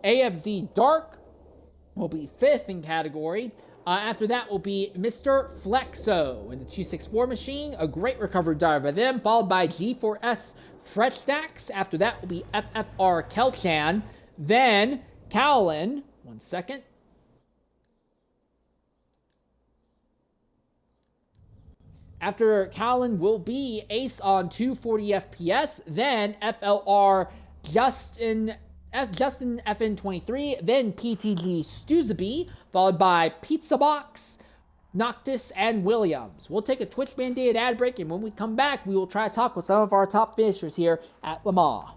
AFZ Dark will be fifth in category. After that will be Mr. Flexo in the 264 machine, a great recovery drive by them, followed by G4S Fresh Stacks. After that will be FFR Kelchan, then Cowlin. 1 second. After Cowlin will be Ace on 240 FPS, then FLR Justin FN23, then PTG Stuzaby, followed by Pizza Box, Noctis, and Williams. We'll take a Twitch mandated ad break, and when we come back, we will try to talk with some of our top finishers here at Le Mans.